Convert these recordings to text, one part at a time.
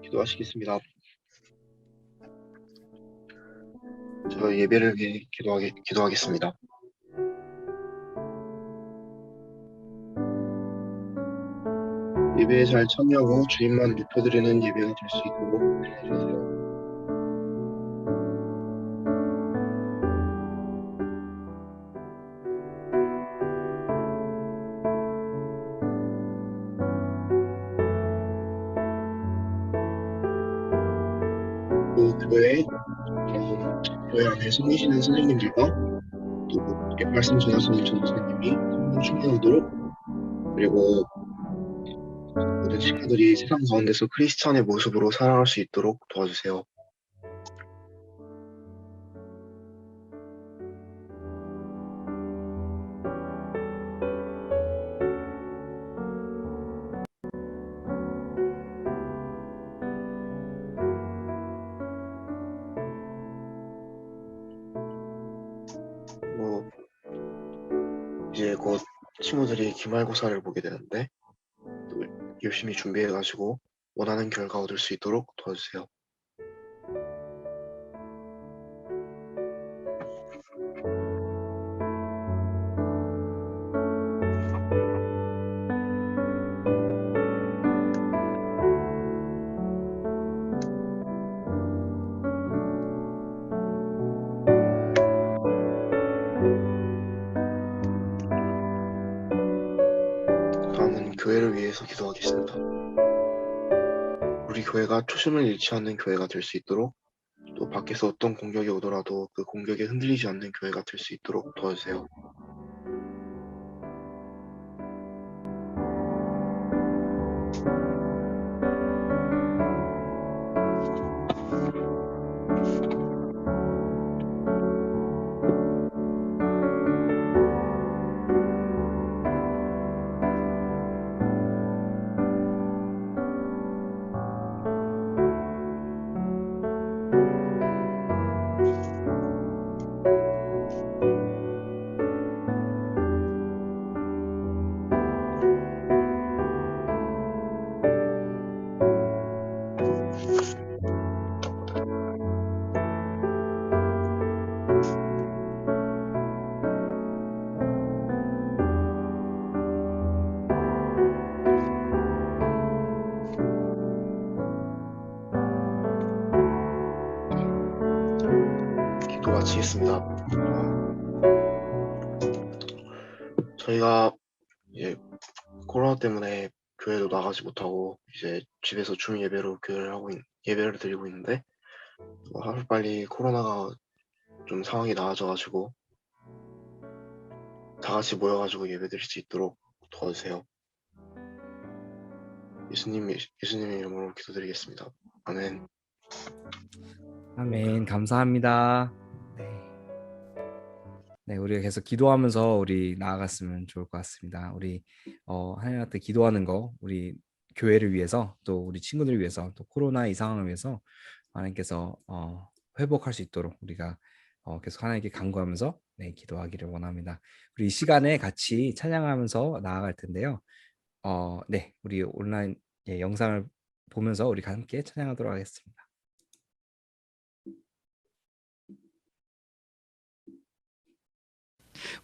기도하시겠습니다. 저 예배를 위해 기도하겠습니다. 예배에 잘 참여하고 주님만 높여드리는 예배가 될 수 있도록 도와주세요. 또 교회 안에 섬기시는 선생님들과 또 말씀 전하시는 전도사님이 성령 충만하도록, 그리고 모든 친구들이 세상 가운데서 크리스찬의 모습으로 살아갈 수 있도록 도와주세요. 이제 곧 친구들이 기말고사를 보게 되는데 또 열심히 준비해가지고 원하는 결과 얻을 수 있도록 도와주세요. 다음은 교회를 위해서 기도하겠습니다. 우리 교회가 초심을 잃지 않는 교회가 될 수 있도록, 또 밖에서 어떤 공격이 오더라도 그 공격에 흔들리지 않는 교회가 될 수 있도록 도와주세요. 기도 마치겠습니다. 저희가 이제 코로나 때문에 교회도 나가지 못하고 이제 집에서 줌 예배로 예배를 드리고 있는데, 하루빨리 코로나가 좀 상황이 나아져가지고 다 같이 모여가지고 예배 드릴 수 있도록 도와주세요. 예수님의 이름으로 기도드리겠습니다. 아멘. 아멘. 감사합니다. 네, 우리가 계속 기도하면서 우리 나아갔으면 좋을 것 같습니다. 우리 하나님한테 기도하는 거, 우리 교회를 위해서, 또 우리 친구들을 위해서, 또 코로나 이 상황을 위해서 하나님께서 회복할 수 있도록 우리가 계속 하나님께 간구하면서 기도하기를 원합니다. 우리 이 시간에 같이 찬양하면서 나아갈 텐데요. 네, 우리 온라인 영상을 보면서 우리 함께 찬양하도록 하겠습니다.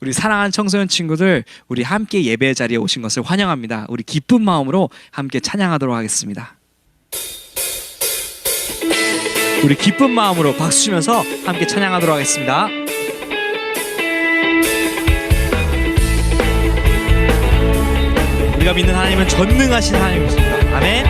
우리 사랑하는 청소년 친구들, 우리 함께 예배 자리에 오신 것을 환영합니다. 우리 기쁜 마음으로 함께 찬양하도록 하겠습니다. 우리 기쁜 마음으로 박수 치면서 함께 찬양하도록 하겠습니다. 우리가 믿는 하나님은 전능하신 하나님이십니다. 아멘.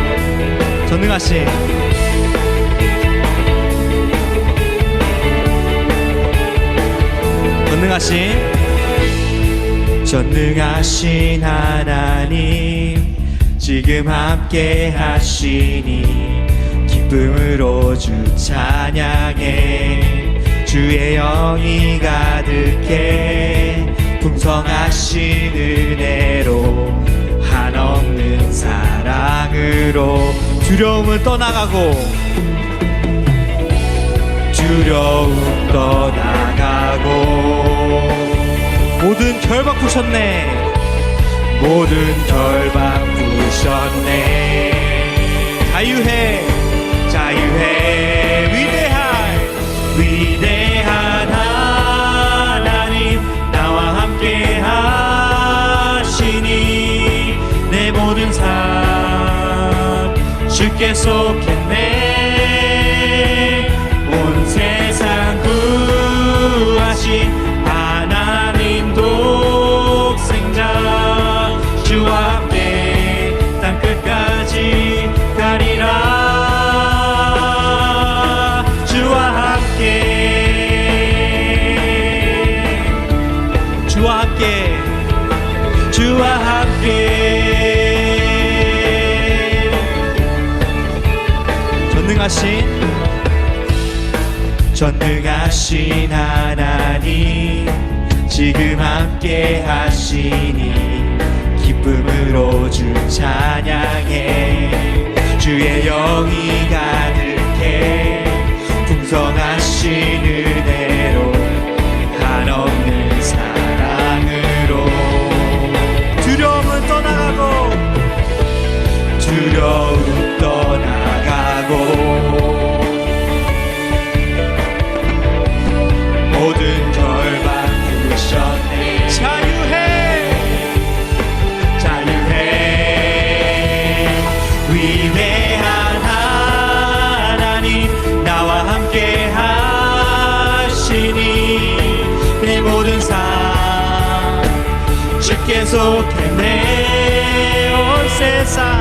전능하신 하나님, 지금 함께 하시니 기쁨으로 주 찬양해. 주의 영이 가득해 풍성하신 은혜로 한없는 사랑으로 두려움은 떠나가고 모든 결박 푸셨네. 자유해 주께 속했네. 온 세상 구하신 하나님 독생자 주와 함께 땅끝까지 가리라. 주와 함께 주와 함께 주와 함께 전능하신 하나님 지금 함께 하시니 기쁨으로 주 찬양해. 주의 영이 가득해 풍성하신 은혜로 한없는 사랑으로 두려움은 떠나가고 두려움 떠나가고 모든 결박 부르셨네. 자유해 위대한 하나님 나와 함께 하시니 내 모든 삶 주께 속했네. 온 세상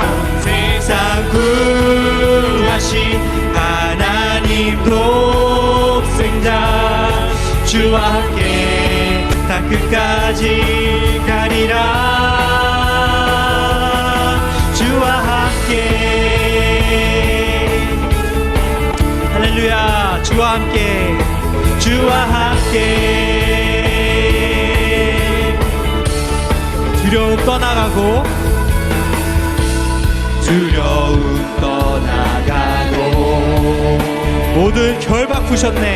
구하신 하나님 독생자 주와 함께 땅끝까지 가리라. 주와 함께 할렐루야. 주와 함께 두려움 떠나가고 모든 결박 푸셨네.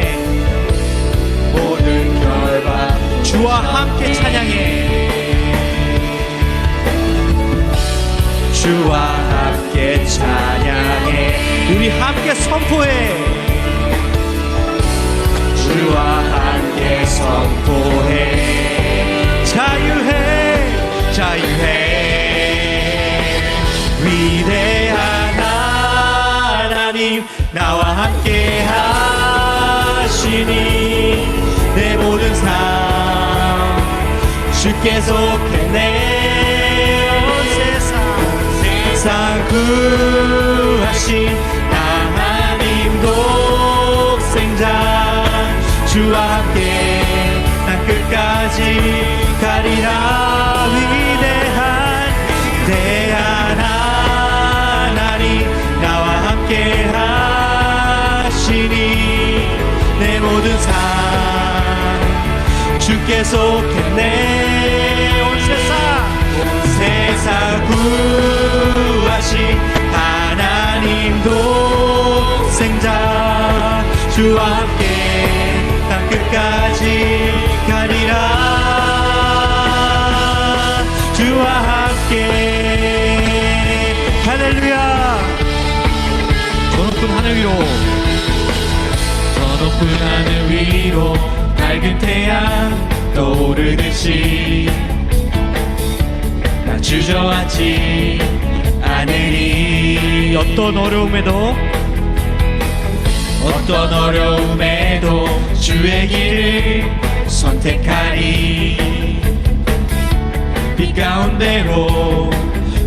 모든 결박 주와 함께 찬양해. 주와 함께 찬양해. 우리 함께 선포해. 주와 함께 선포해. 자유해 위대한 하나님 나와 함께 하시니 내 모든 삶 주께 속했네. 온 세상 구하신 하나님 독생자 주와 함께 땅끝까지 가리라. 위대한 하나님 나와 함께 하시니 내 모든 삶 주께 속했네. 온 세상 구하신 하나님 독생자 주와 함께 땅끝까지 가리라. 주와 함께 할렐루야. 저 높은 하늘 위로 밝은 태양 떠오르듯이 나 주저앉지 않으리. 어떤 어려움에도 주의 길을 선택하리. 빛 가운데로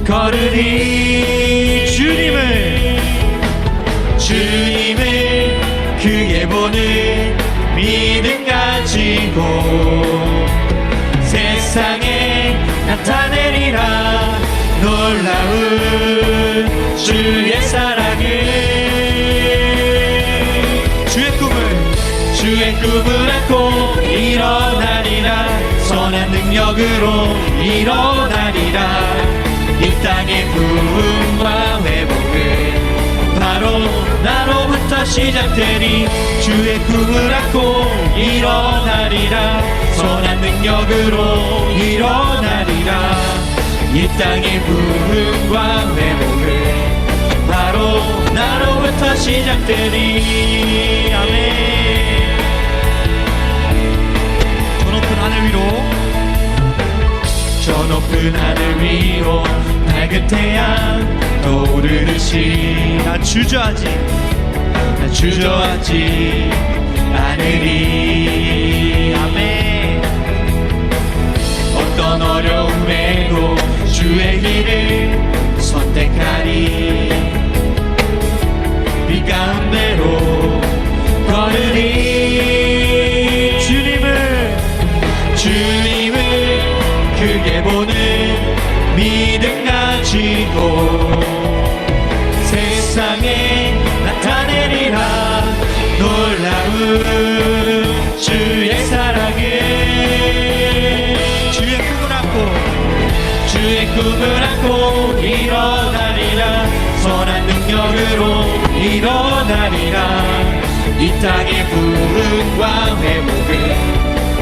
걸으리. 주님을 크게 보는 믿음 가지고 세상에 나타내리라. 놀라운 주의 사랑을. 주의 꿈을 안고 일어나리라. 선한 능력으로 일어나리라. 이 땅의 부흥과 회복은 바로 나로부터 시작되니 주의 꿈을 안고 일어나리라. 선한 능력으로 일어나리라. 이 땅의 부흥과 회복은 바로 나로부터 시작되니. 아멘. 저 높은 하늘 위로 밝은 태양 떠오르듯이 나 주저하지 않으리. 아멘. 어떤 어려움에도 주의 길을 선택하리. 이 가운데로 걸으리. 주님을 크게 보는 믿음 가지고 세상에 나타내리라. 놀라운 주의 사랑을. 주의 꿈을 안고 일어나리라. 선한 능력으로 일어나리라. 이 땅의 부흥과 회복은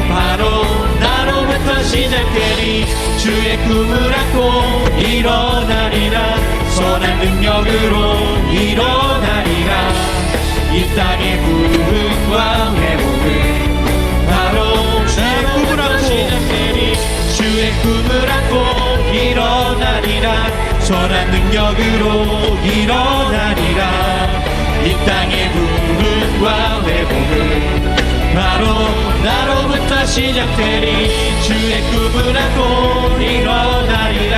바로 나로부터 시작되리. 주의 꿈을 안고 일어나리라. 선한 능력으로 일어나리라. 이 땅의 부흥과 회복은 바로 나로부터 시작되리. 주의 꿈을 안고 일어나리라. 선한 능력으로 일어나리라. 이 땅의 부흥과 회복은 바로 나로부터 시작되리. 주의 꿈을 안고 일어나리라.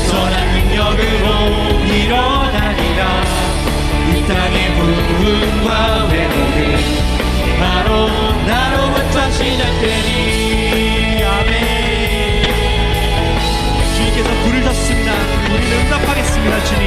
선한 능력으로 일어나리라. 이 땅의 부흥과 회복은 바로 나로부터 시작되리. 아멘. 주님께서 부르셨습니다. 우리는 응답하겠습니다. 주님.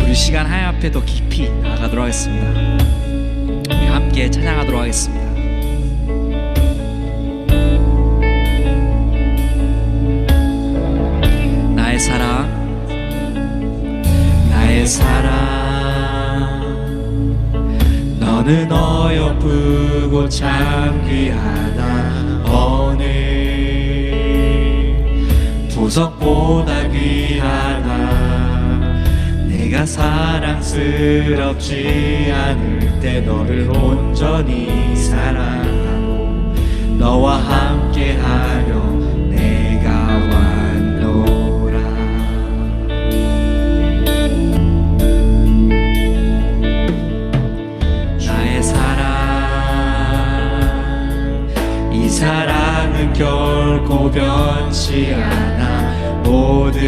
우리 시간 하나님 앞에 더 깊이 나아가도록 하겠습니다. 우리 함께 찬양하도록 하겠습니다. 나의 사랑, 나의 사랑, 너는 어여쁘고 참 귀하다. 어느 보석보다 귀하다. 내가 사랑스럽지 않을 때 너를 온전히 사랑하고 너와 함께하려 내가 왔노라. 나의 사랑, 이 사랑은 결코 변치 않아. 모든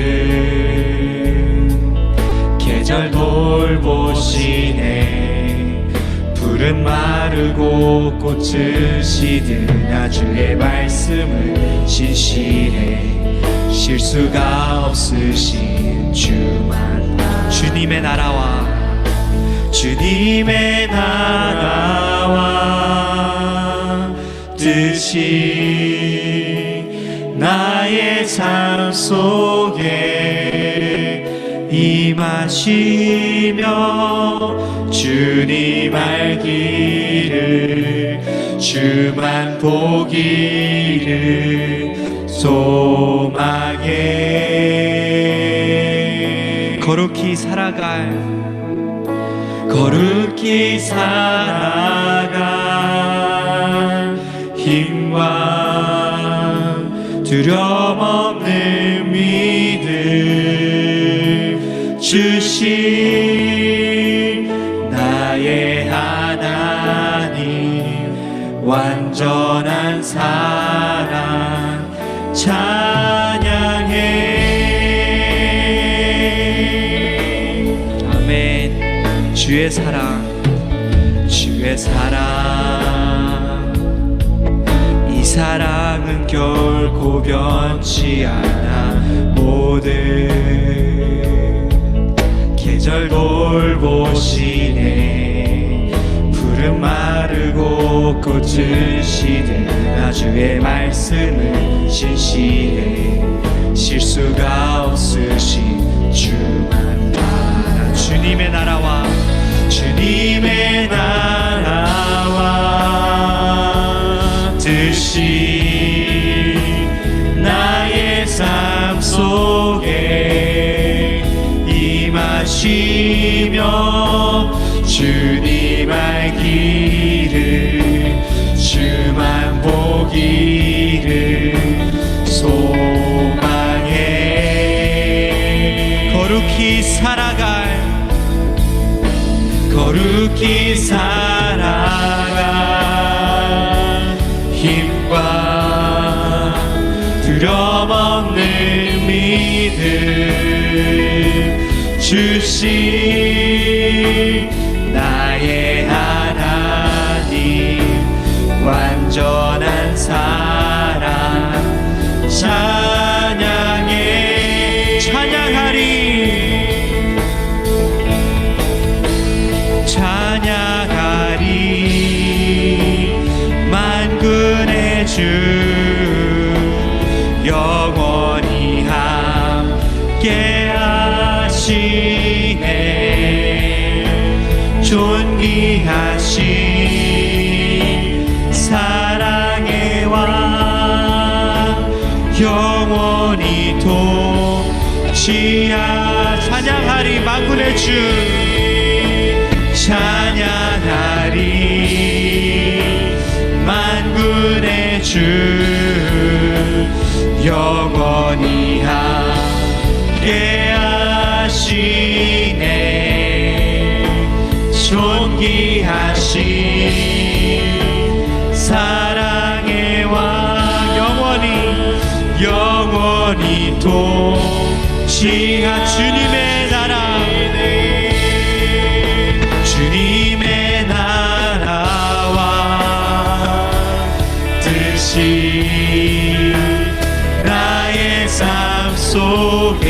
계절 돌보시네. 풀은 마르고 꽃은 시드나 주의 말씀은 신실해. 실수가 없으신 주만. 주님의 나라와 주님의 나라와 뜻이 나의 삶 속에 임하시며 주님 알기를 주만 보기를 소망해. 거룩히 살아갈 힘과 두려움 없는 믿음 주신 나의 하나님. 완전한 사랑 찬양해. 아멘. 주의 사랑, 주의 사랑, 이 사랑은 결코 변치 않아. 모든 계절 돌보시네. 풀은 마르고 꽃은 시드나 주의 말씀은 신실해. 실수가 없으신 주만 바라. 주님의 나라와 주님의 나라와 뜻이 나의 삶 속에 임하시며 주님 주님 알기를 주만 보기를 소망해. 거룩히 살아가 힘과 두려움없는 믿음 주신 나의 하나님 완전한 사랑 찬양하리 만군의 주 영원히 함께 하시네. 존귀하신 사랑의 왕 영원히 통치하. 찬양하리 만군의 주 찬양하리 만군의 주 영원히 함께 하시네. 존귀하신 사랑의 왕 영원히 통치하. 주님의 나라 주님의 나라와 뜻이 나의 삶 속에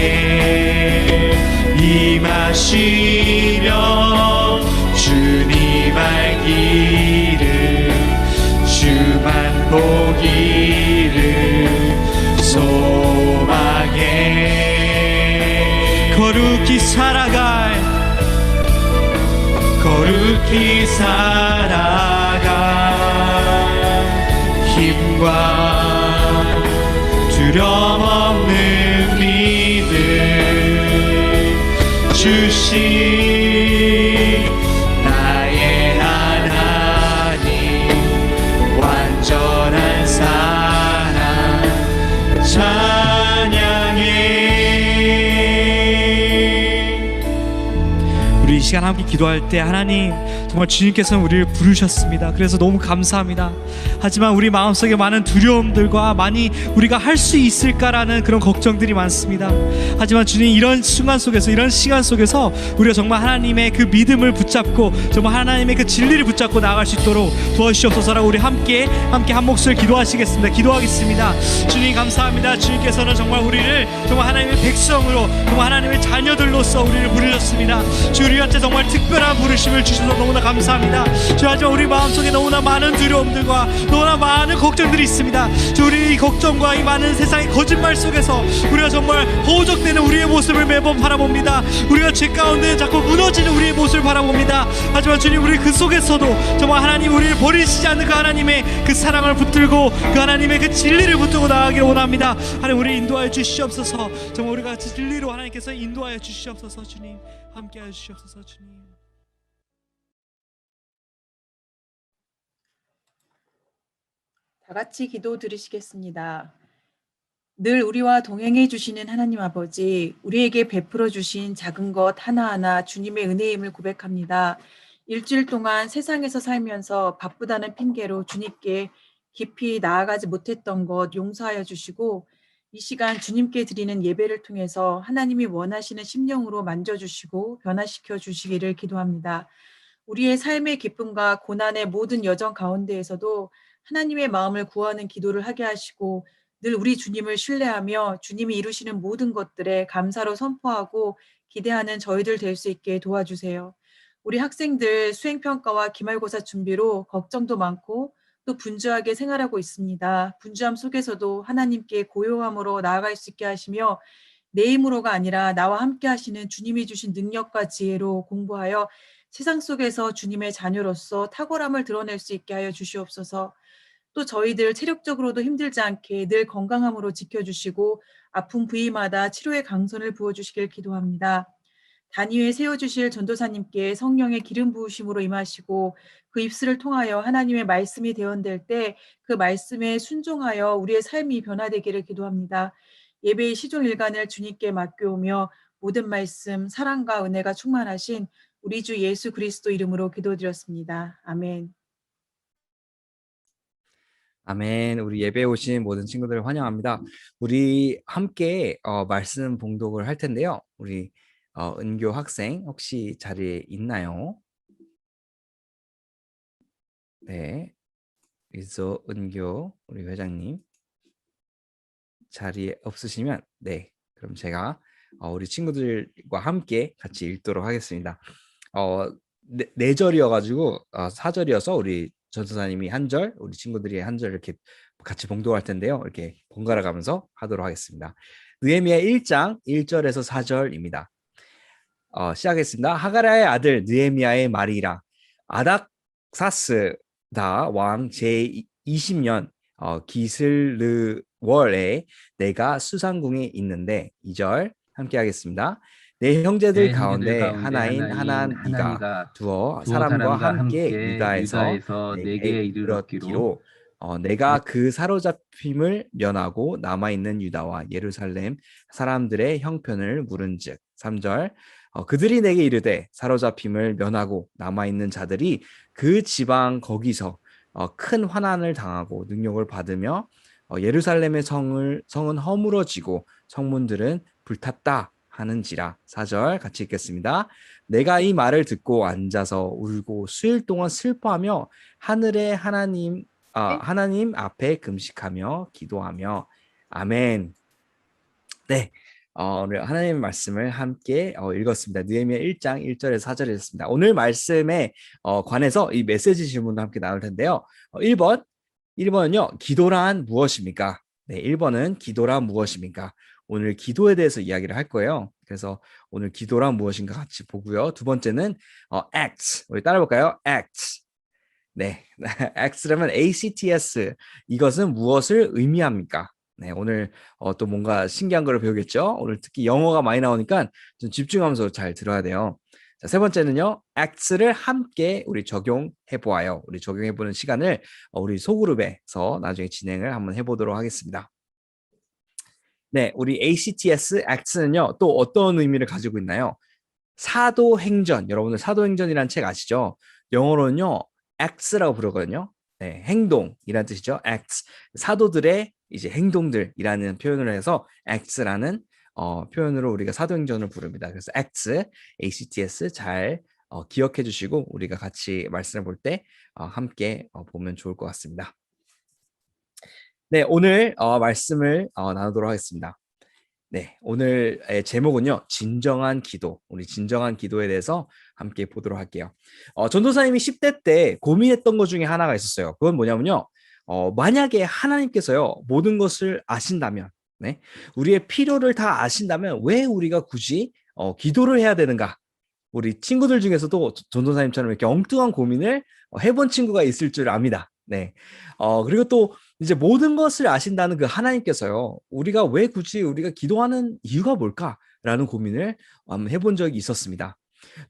임하시며 주님 알기를 주만 보기를 소망해. 거룩히 살아가 힘과 두려움 없는 믿음 주신 나의 하나님 완전한 사랑 찬양해. 우리 이 시간 함께 기도할 때 하나님 정말 주님께서는 우리를 부르셨습니다. 그래서 너무 감사합니다. 하지만 우리 마음속에 많은 두려움들과 많이 우리가 할 수 있을까라는 그런 걱정들이 많습니다. 하지만 주님 이런 순간 속에서 이런 시간 속에서 우리가 정말 하나님의 그 믿음을 붙잡고 정말 하나님의 그 진리를 붙잡고 나아갈 수 있도록 도와주시옵소서라고 우리 함께 한 목소리 기도하시겠습니다. 기도하겠습니다. 주님 감사합니다. 주님께서는 정말 우리를 정말 하나님의 백성으로 정말 하나님의 자녀들로서 우리를 부르셨습니다. 주 우리한테 정말 특별한 부르심을 주셔서 너무나 감사합니다. 주 하지만 우리 마음속에 너무나 많은 두려움들과 너무나 많은 걱정들이 있습니다. 주 우리 이 걱정과 이 많은 세상의 거짓말 속에서 우리가 정말 허우적대는 우리의 모습을 매번 바라봅니다. 우리가 죄 가운데 자꾸 무너지는 우리의 모습을 바라봅니다. 하지만 주님 우리 그 속에서도 정말 하나님 우리를 버리시지 않는 그 하나님의 그 사랑을 붙들고 그 하나님의 그 진리를 붙들고 나아가기를 원합니다. 하나님 우리 인도하여 주시옵소서. 정말 우리가 진리로 하나님께서 인도하여 주시옵소서. 주님 함께하여 주시옵소서. 주님 다 같이 기도 드리시겠습니다. 늘 우리와 동행해 주시는 하나님 아버지, 우리에게 베풀어 주신 작은 것 하나하나 주님의 은혜임을 고백합니다. 일주일 동안 세상에서 살면서 바쁘다는 핑계로 주님께 깊이 나아가지 못했던 것 용서하여 주시고, 이 시간 주님께 드리는 예배를 통해서 하나님이 원하시는 심령으로 만져주시고 변화시켜 주시기를 기도합니다. 우리의 삶의 기쁨과 고난의 모든 여정 가운데에서도 하나님의 마음을 구하는 기도를 하게 하시고 늘 우리 주님을 신뢰하며 주님이 이루시는 모든 것들에 감사로 선포하고 기대하는 저희들 될 수 있게 도와주세요. 우리 학생들 수행평가와 기말고사 준비로 걱정도 많고 또 분주하게 생활하고 있습니다. 분주함 속에서도 하나님께 고요함으로 나아갈 수 있게 하시며 내 힘으로가 아니라 나와 함께 하시는 주님이 주신 능력과 지혜로 공부하여 세상 속에서 주님의 자녀로서 탁월함을 드러낼 수 있게 하여 주시옵소서. 또 저희들 체력적으로도 힘들지 않게 늘 건강함으로 지켜주시고 아픈 부위마다 치료의 강선을 부어주시길 기도합니다. 단 위에 세워주실 전도사님께 성령의 기름 부으심으로 임하시고 그 입술을 통하여 하나님의 말씀이 대언될 때 그 말씀에 순종하여 우리의 삶이 변화되기를 기도합니다. 예배의 시종일관을 주님께 맡겨오며 모든 말씀, 사랑과 은혜가 충만하신 우리 주 예수 그리스도 이름으로 기도드렸습니다. 아멘. 아멘. 우리 예배에 오신 모든 친구들 환영합니다. 우리 함께 말씀 봉독을 할 텐데요. 우리 은교 학생 혹시 자리에 있나요? 네. 그래서 은교 우리 회장님 자리에 없으시면 네. 그럼 제가 우리 친구들과 함께 같이 읽도록 하겠습니다. 네 절이어가지고 4절이어서 우리 전도사님이 한 절, 우리 친구들이 한 절 이렇게 같이 봉독할 텐데요. 이렇게 번갈아 가면서 하도록 하겠습니다. 느헤미야 1장 1절에서 4절입니다. 시작하겠습니다. 하가랴의 아들 느헤미야의 말이라. 아닥사스다 왕 제20년 기슬르월에 내가 수상궁에 있는데 2절 함께 하겠습니다. 내 형제들 가운데 하나인 하나니가 두어 사람과 함께 유다에서 내게 이르렀기로 내가 그 사로잡힘을 면하고 남아있는 유다와 예루살렘 사람들의 형편을 물은즉 3절 그들이 내게 이르되 사로잡힘을 면하고 남아있는 자들이 그 지방 거기서 큰 환난을 당하고 능욕을 받으며 예루살렘의 성은 허물어지고 성문들은 불탔다 하는지라. 4절 같이 읽겠습니다. 내가 이 말을 듣고 앉아서 울고 수일 동안 슬퍼하며 하늘의 하나님 앞에 금식하며 기도하며 아멘. 네. 오늘 하나님의 말씀을 함께 읽었습니다. 느헤미야 1장 1절에서 4절에 있습니다. 오늘 말씀에 관해서 이 메시지 질문도 함께 나눌 텐데요. 1번은요. 기도란 무엇입니까? 네, 1번은 기도란 무엇입니까? 오늘 기도에 대해서 이야기를 할 거예요. 그래서 오늘 기도란 무엇인가 같이 보고요. 두 번째는 acts. 우리 따라볼까요? acts. 네, acts라면 ACTS. 이것은 무엇을 의미합니까? 네, 오늘 또 뭔가 신기한 걸 배우겠죠? 오늘 특히 영어가 많이 나오니까 좀 집중하면서 잘 들어야 돼요. 자, 세 번째는요, acts를 함께 우리 적용해 보아요. 우리 적용해 보는 시간을 우리 소그룹에서 나중에 진행을 한번 해보도록 하겠습니다. 네, 우리 ACTS, acts는요, 또 어떤 의미를 가지고 있나요? 사도행전, 여러분들 사도행전이라는 책 아시죠? 영어로는요, acts라고 부르거든요. 네, 행동이라는 뜻이죠. acts, 사도들의 이제 행동들이라는 표현을 해서 acts라는 표현으로 우리가 사도행전을 부릅니다. 그래서 acts, ACTS 잘 기억해 주시고 우리가 같이 말씀을 볼 때 함께 보면 좋을 것 같습니다. 네, 오늘 말씀을 나누도록 하겠습니다. 네, 오늘의 제목은요, 진정한 기도. 우리 진정한 기도에 대해서 함께 보도록 할게요. 전도사님이 10대 때 고민했던 것 중에 하나가 있었어요. 그건 뭐냐면요, 만약에 하나님께서요, 모든 것을 아신다면, 네, 우리의 필요를 다 아신다면 왜 우리가 굳이 기도를 해야 되는가? 우리 친구들 중에서도 전도사님처럼 이렇게 엉뚱한 고민을 해본 친구가 있을 줄 압니다. 네, 그리고 또 이제 모든 것을 아신다는 그 하나님께서요, 우리가 왜 굳이 우리가 기도하는 이유가 뭘까라는 고민을 해본 적이 있었습니다.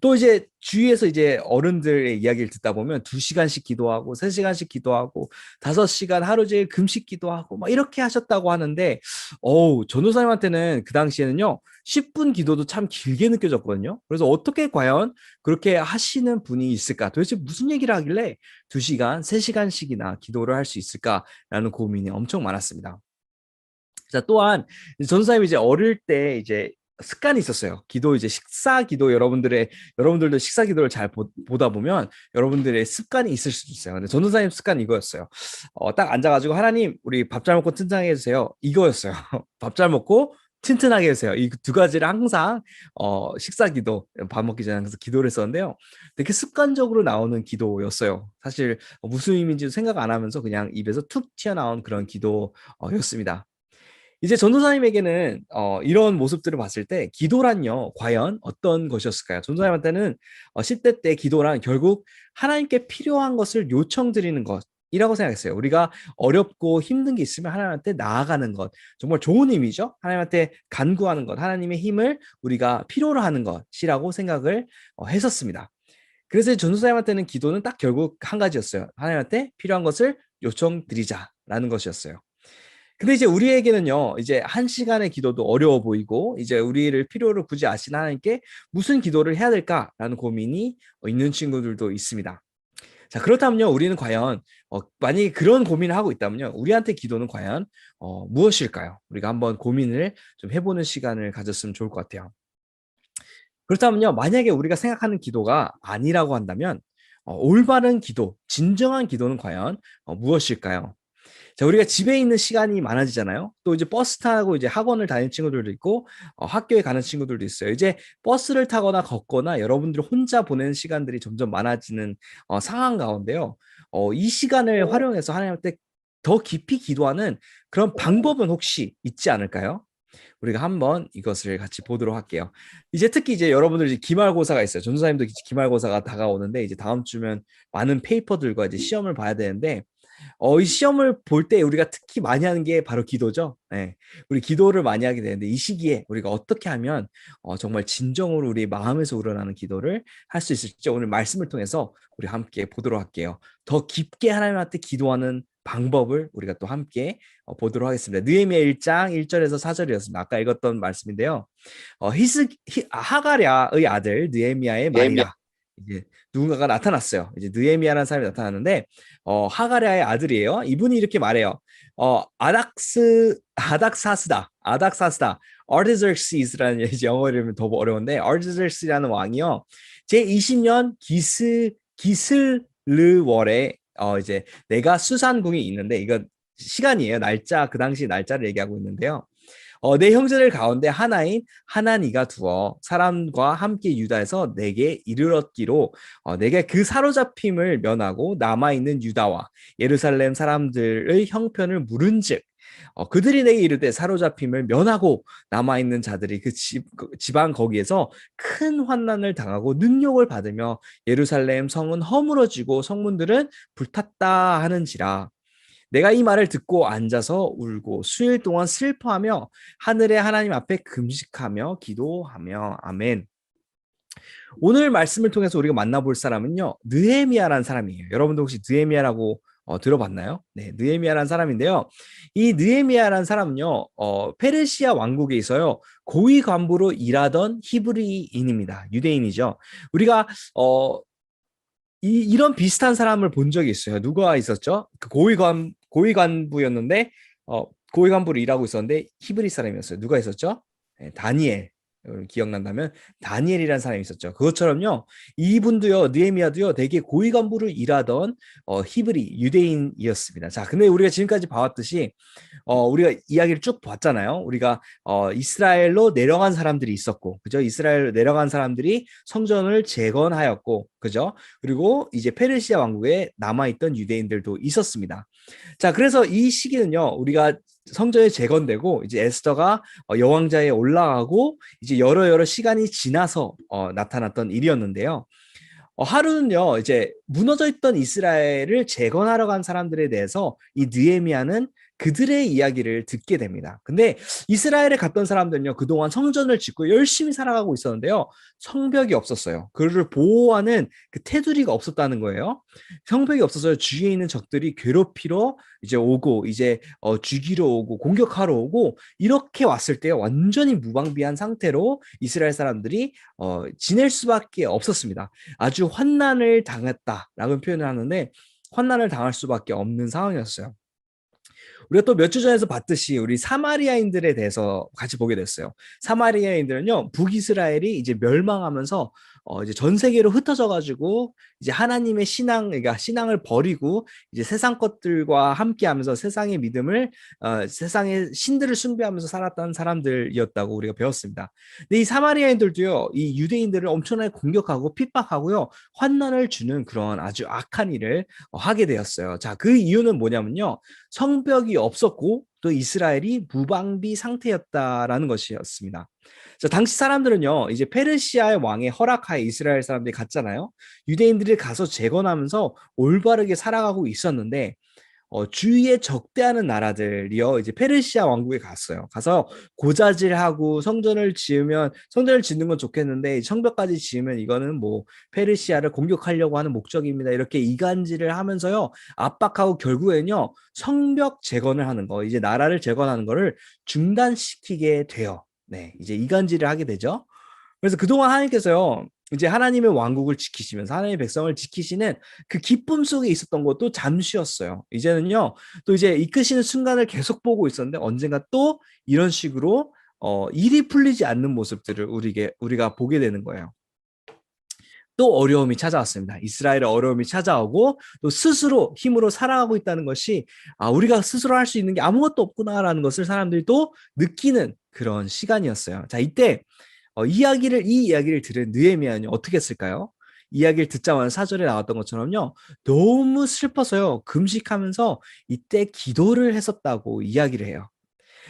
또 이제 주위에서 이제 어른들의 이야기를 듣다 보면 2시간씩 기도하고 3시간씩 기도하고 5시간 하루 종일 금식 기도하고 막 이렇게 하셨다고 하는데 전도사님한테는 그 당시에는요 10분 기도도 참 길게 느껴졌거든요. 그래서 어떻게 과연 그렇게 하시는 분이 있을까? 도대체 무슨 얘기를 하길래 2시간, 3시간씩이나 기도를 할 수 있을까라는 고민이 엄청 많았습니다. 자, 또한 전도사님이 이제 어릴 때 이제 습관이 있었어요. 기도 이제 식사 기도 여러분들도 식사 기도를 잘 보다 보면 여러분들의 습관이 있을 수도 있어요. 근데 전도사님 습관이 이거였어요. 딱 앉아가지고 하나님 우리 밥 잘 먹고 튼튼하게 해주세요. 이거였어요. 밥 잘 먹고 튼튼하게 해주세요. 이 두 가지를 항상 식사 기도 밥 먹기 전에 항상 기도를 했었는데요. 되게 습관적으로 나오는 기도였어요. 사실 무슨 의미인지 생각 안 하면서 그냥 입에서 툭 튀어나온 그런 기도였습니다. 이제 전도사님에게는 이런 모습들을 봤을 때 기도란요 과연 어떤 것이었을까요? 전도사님한테는 10대 때 기도란 결국 하나님께 필요한 것을 요청드리는 것, 이라고 생각했어요. 우리가 어렵고 힘든 게 있으면 하나님한테 나아가는 것, 정말 좋은 의미죠. 하나님한테 간구하는 것, 하나님의 힘을 우리가 필요로 하는 것이라고 생각을 했었습니다. 그래서 전도사님한테는 기도는 딱 결국 한 가지였어요. 하나님한테 필요한 것을 요청드리자라는 것이었어요. 근데 이제 우리에게는요, 이제 1시간의 기도도 어려워 보이고, 이제 우리를 필요로 굳이 아시는 하나님께 무슨 기도를 해야 될까라는 고민이 있는 친구들도 있습니다. 자, 그렇다면요, 우리는 과연, 만약에 그런 고민을 하고 있다면요, 우리한테 기도는 과연, 무엇일까요? 우리가 한번 고민을 좀 해보는 시간을 가졌으면 좋을 것 같아요. 그렇다면요, 만약에 우리가 생각하는 기도가 아니라고 한다면, 올바른 기도, 진정한 기도는 과연 무엇일까요? 자, 우리가 집에 있는 시간이 많아지잖아요. 또 이제 버스 타고 이제 학원을 다니는 친구들도 있고, 학교에 가는 친구들도 있어요. 이제 버스를 타거나 걷거나 여러분들 혼자 보내는 시간들이 점점 많아지는 상황 가운데요. 이 시간을 활용해서 하나님한테 더 깊이 기도하는 그런 방법은 혹시 있지 않을까요? 우리가 한번 이것을 같이 보도록 할게요. 이제 특히 이제 여러분들 이제 기말고사가 있어요. 전도사님도 기말고사가 다가오는데 이제 다음 주면 많은 페이퍼들과 이제 시험을 봐야 되는데 이 시험을 볼 때 우리가 특히 많이 하는 게 바로 기도죠. 네. 우리 기도를 많이 하게 되는데 이 시기에 우리가 어떻게 하면 정말 진정으로 우리 마음에서 우러나는 기도를 할 수 있을지 오늘 말씀을 통해서 우리 함께 보도록 할게요. 더 깊게 하나님한테 기도하는 방법을 우리가 또 함께 보도록 하겠습니다. 느헤미야 1장 1절에서 4절이었습니다. 아까 읽었던 말씀인데요. 하가랴의 아들 느헤미야의 말이라. 이제 누군가가 나타났어요. 이제 느헤미야라는 사람이 나타났는데 하가랴의 아들이에요. 이분이 이렇게 말해요. 아닥사스다, 아르타제르시스라는 이제 영어 이름은 더 어려운데 아르타제르시스라는 왕이요. 제 20년 기슬르월에 이제 내가 수산궁이 있는데 이건 시간이에요. 날짜, 그 당시 날짜를 얘기하고 있는데요. 내 형제들 가운데 하나인 하나니가 두어 사람과 함께 유다에서 내게 이르렀기로 내게 그 사로잡힘을 면하고 남아있는 유다와 예루살렘 사람들의 형편을 물은즉 그들이 내게 이르되 사로잡힘을 면하고 남아있는 자들이 그 지방 거기에서 큰 환난을 당하고 능욕을 받으며 예루살렘 성은 허물어지고 성문들은 불탔다 하는지라. 내가 이 말을 듣고 앉아서 울고 수일 동안 슬퍼하며 하늘의 하나님 앞에 금식하며 기도하며 아멘. 오늘 말씀을 통해서 우리가 만나볼 사람은요, 느헤미야라는 사람이에요. 여러분도 혹시 느헤미야라고 들어봤나요? 네, 느헤미야라는 사람인데요. 이 느헤미야라는 사람은요, 페르시아 왕국에 있어요. 고위 간부로 일하던 히브리인입니다. 유대인이죠. 우리가 이런 비슷한 사람을 본 적이 있어요. 누가 있었죠? 그 고위 간부였는데 고위 간부로 일하고 있었는데 히브리 사람이었어요. 누가 있었죠? 네, 다니엘. 기억난다면 다니엘이라는 사람이 있었죠. 그것처럼요, 이분도요, 느헤미야도요, 되게 고위 간부로 일하던 히브리 유대인이었습니다. 자, 근데 우리가 지금까지 봐왔듯이 우리가 이야기를 쭉 봤잖아요. 우리가 이스라엘로 내려간 사람들이 있었고, 그죠? 이스라엘로 내려간 사람들이 성전을 재건하였고, 그죠? 그리고 이제 페르시아 왕국에 남아있던 유대인들도 있었습니다. 자, 그래서 이 시기는요, 우리가 성전이 재건되고 이제 에스더가 여왕자에 올라가고 이제 여러 시간이 지나서 나타났던 일이었는데요. 하루는요, 이제 무너져 있던 이스라엘을 재건하러 간 사람들에 대해서 이 느헤미야는 그들의 이야기를 듣게 됩니다. 근데 이스라엘에 갔던 사람들은요, 그동안 성전을 짓고 열심히 살아가고 있었는데요, 성벽이 없었어요. 그를 보호하는 그 테두리가 없었다는 거예요. 성벽이 없어서 주위에 있는 적들이 괴롭히러 이제 오고, 이제 죽이러 오고, 공격하러 오고, 이렇게 왔을 때 완전히 무방비한 상태로 이스라엘 사람들이 지낼 수밖에 없었습니다. 아주 환난을 당했다라고 표현을 하는데, 환난을 당할 수밖에 없는 상황이었어요. 우리가 또 몇 주 전에서 봤듯이 우리 사마리아인들에 대해서 같이 보게 됐어요. 사마리아인들은요, 북이스라엘이 이제 멸망하면서 이제 전 세계로 흩어져 가지고 이제 하나님의 그러니까 신앙을 버리고 이제 세상 것들과 함께하면서 세상의 믿음을 세상의 신들을 숭배하면서 살았던 사람들이었다고 우리가 배웠습니다. 근데 이 사마리아인들도요, 이 유대인들을 엄청나게 공격하고 핍박하고요, 환난을 주는 그런 아주 악한 일을 하게 되었어요. 자, 그 이유는 뭐냐면요, 성벽이 없었고 또 이스라엘이 무방비 상태였다라는 것이었습니다. 자, 당시 사람들은요, 이제 페르시아의 왕의 허락하에 이스라엘 사람들이 갔잖아요. 유대인들이 가서 재건하면서 올바르게 살아가고 있었는데, 주위에 적대하는 나라들이요, 이제 페르시아 왕국에 갔어요. 가서 고자질하고 성전을 짓는 건 좋겠는데 성벽까지 지으면 이거는 뭐 페르시아를 공격하려고 하는 목적입니다. 이렇게 이간질을 하면서요, 압박하고 결국에는요, 성벽 재건을 하는 거, 이제 나라를 재건하는 거를 중단시키게 돼요. 네, 이제 이간질을 하게 되죠. 그래서 그동안 하나님께서요, 이제 하나님의 왕국을 지키시면서 하나님의 백성을 지키시는 그 기쁨 속에 있었던 것도 잠시였어요. 이제는요, 또 이제 이끄시는 순간을 계속 보고 있었는데 언젠가 또 이런 식으로 일이 풀리지 않는 모습들을 우리가 보게 되는 거예요. 또 어려움이 찾아왔습니다. 이스라엘의 어려움이 찾아오고 또 스스로 힘으로 살아가고 있다는 것이 우리가 스스로 할 수 있는 게 아무것도 없구나라는 것을 사람들이 또 느끼는 그런 시간이었어요. 자, 이때 이 이야기를 들은 느헤미야는 어떻게 했을까요? 이야기를 듣자마자 4절에 나왔던 것처럼요, 너무 슬퍼서요, 금식하면서 이때 기도를 했었다고 이야기를 해요.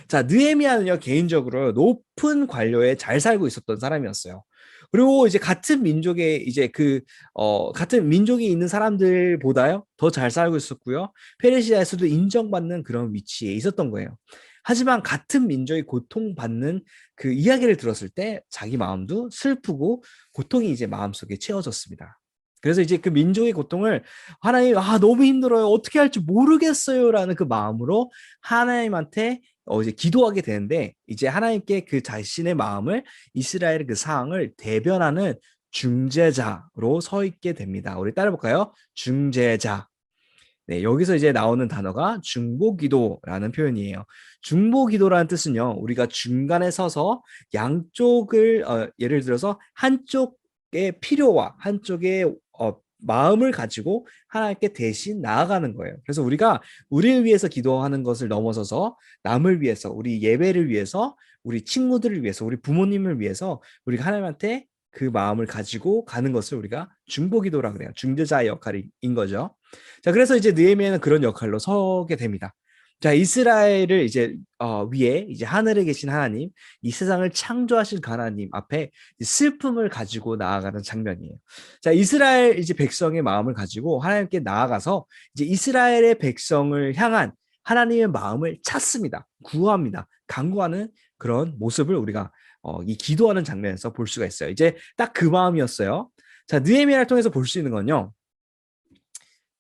자, 느헤미야는요, 개인적으로 높은 관료에 잘 살고 있었던 사람이었어요. 그리고 이제 같은 민족이 있는 사람들보다요, 더 잘 살고 있었고요. 페르시아에서도 인정받는 그런 위치에 있었던 거예요. 하지만 같은 민족이 고통받는 그 이야기를 들었을 때 자기 마음도 슬프고 고통이 이제 마음속에 채워졌습니다. 그래서 이제 그 민족의 고통을 하나님, 너무 힘들어요, 어떻게 할지 모르겠어요라는 그 마음으로 하나님한테 이제 기도하게 되는데, 이제 하나님께 그 자신의 마음을, 이스라엘의 그 상황을 대변하는 중재자로 서 있게 됩니다. 우리 따라볼까요? 중재자. 네, 여기서 이제 나오는 단어가 중보기도라는 표현이에요. 중보기도라는 뜻은요, 우리가 중간에 서서 양쪽을 예를 들어서 한쪽의 필요와 한쪽의 마음을 가지고 하나님께 대신 나아가는 거예요. 그래서 우리가 우리를 위해서 기도하는 것을 넘어서서 남을 위해서, 우리 예배를 위해서, 우리 친구들을 위해서, 우리 부모님을 위해서 우리가 하나님한테 그 마음을 가지고 가는 것을 우리가 중보기도라 그래요. 중재자의 역할인 거죠. 자, 그래서 이제 느헤미야는 그런 역할로 서게 됩니다. 자, 이스라엘을 이제 위에 이제 하늘에 계신 하나님, 이 세상을 창조하신 하나님 앞에 슬픔을 가지고 나아가는 장면이에요. 자, 이스라엘 이제 백성의 마음을 가지고 하나님께 나아가서 이제 이스라엘의 백성을 향한 하나님의 마음을 찾습니다. 구합니다. 간구하는 그런 모습을 우리가 이 기도하는 장면에서 볼 수가 있어요. 이제 딱 그 마음이었어요. 자, 느헤미야를 통해서 볼 수 있는 건요,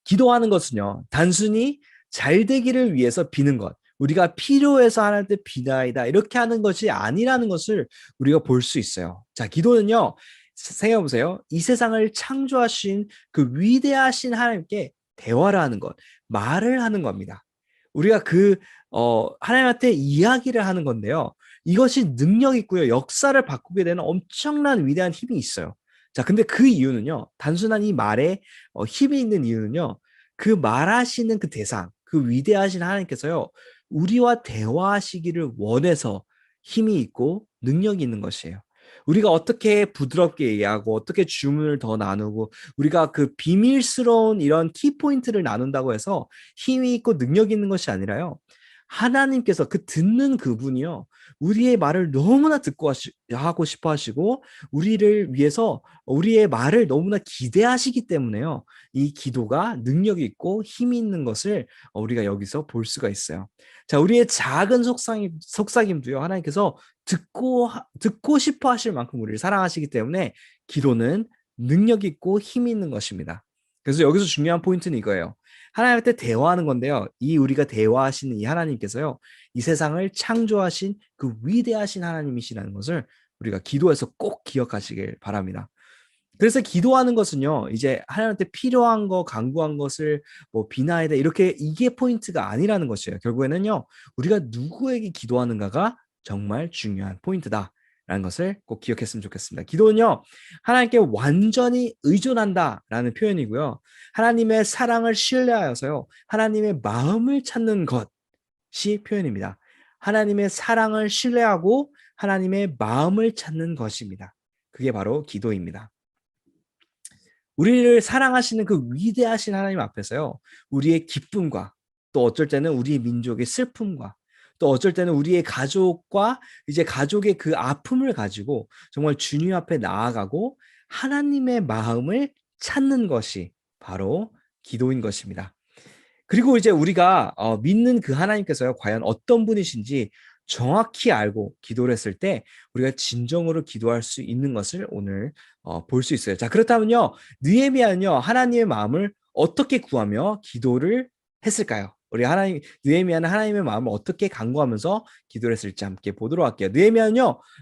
기도하는 것은요, 단순히 잘 되기를 위해서 비는 것, 우리가 필요해서 하나님께 비나이다, 이렇게 하는 것이 아니라는 것을 우리가 볼 수 있어요. 자, 기도는요, 생각해 보세요. 이 세상을 창조하신 그 위대하신 하나님께 대화를 하는 것, 말을 하는 겁니다. 우리가 하나님한테 이야기를 하는 건데요, 이것이 능력 있고요, 역사를 바꾸게 되는 엄청난 위대한 힘이 있어요. 자, 근데 그 이유는요, 단순한 이 말에 힘이 있는 이유는요, 그 말하시는 그 대상, 그 위대하신 하나님께서요, 우리와 대화하시기를 원해서 힘이 있고 능력이 있는 것이에요. 우리가 어떻게 부드럽게 얘기하고 어떻게 주문을 더 나누고 우리가 그 비밀스러운 이런 키포인트를 나눈다고 해서 힘이 있고 능력이 있는 것이 아니라요, 하나님께서 그 듣는 그분이요, 우리의 말을 너무나 하고 싶어 하시고 우리를 위해서 우리의 말을 너무나 기대하시기 때문에요, 이 기도가 능력이 있고 힘이 있는 것을 우리가 여기서 볼 수가 있어요. 자, 우리의 작은 속삭임도요, 하나님께서 듣고 싶어 하실 만큼 우리를 사랑하시기 때문에 기도는 능력 있고 힘이 있는 것입니다. 그래서 여기서 중요한 포인트는 이거예요. 하나님한테 대화하는 건데요, 이 우리가 대화하시는 이 하나님께서요, 이 세상을 창조하신 그 위대하신 하나님이시라는 것을 우리가 기도에서 꼭 기억하시길 바랍니다. 그래서 기도하는 것은요, 이제 하나님한테 필요한 거, 간구한 것을 뭐 비나이다, 이게 포인트가 아니라는 것이에요. 결국에는요, 우리가 누구에게 기도하는가가 정말 중요한 포인트다 라는 것을 꼭 기억했으면 좋겠습니다. 기도는요, 하나님께 완전히 의존한다라는 표현이고요, 하나님의 사랑을 신뢰하여서요, 하나님의 마음을 찾는 것이 표현입니다. 하나님의 사랑을 신뢰하고 하나님의 마음을 찾는 것입니다. 그게 바로 기도입니다. 우리를 사랑하시는 그 위대하신 하나님 앞에서요, 우리의 기쁨과 또 어쩔 때는 우리 민족의 슬픔과 또 어쩔 때는 우리의 가족과 이제 가족의 그 아픔을 가지고 정말 주님 앞에 나아가고 하나님의 마음을 찾는 것이 바로 기도인 것입니다. 그리고 이제 우리가 믿는 그 하나님께서요, 과연 어떤 분이신지 정확히 알고 기도를 했을 때 우리가 진정으로 기도할 수 있는 것을 오늘 볼 수 있어요. 자, 그렇다면요, 느헤미야는요, 하나님의 마음을 어떻게 구하며 기도를 했을까요? 우리 느헤미야는 하나님의 마음을 어떻게 간구하면서 기도를 했을지 함께 보도록 할게요.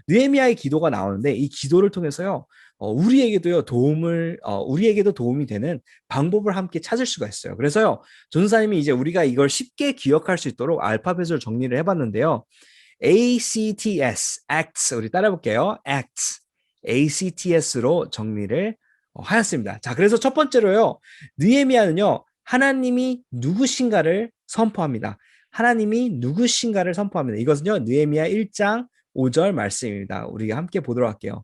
느헤미야의 기도가 나오는데 이 기도를 통해서요, 우리에게도 도움이 되는 방법을 함께 찾을 수가 있어요. 그래서요, 전사님이 이제 우리가 이걸 쉽게 기억할 수 있도록 알파벳으로 정리를 해봤는데요. ACTS, ACTS, 우리 따라해볼게요. ACTS, ACTS로 정리를 하였습니다. 자, 그래서 첫 번째로요, 느헤미야는요, 하나님이 누구신가를 선포합니다. 하나님이 누구신가를 선포합니다. 이것은요, 느헤미야 1장 5절 말씀입니다. 우리가 함께 보도록 할게요.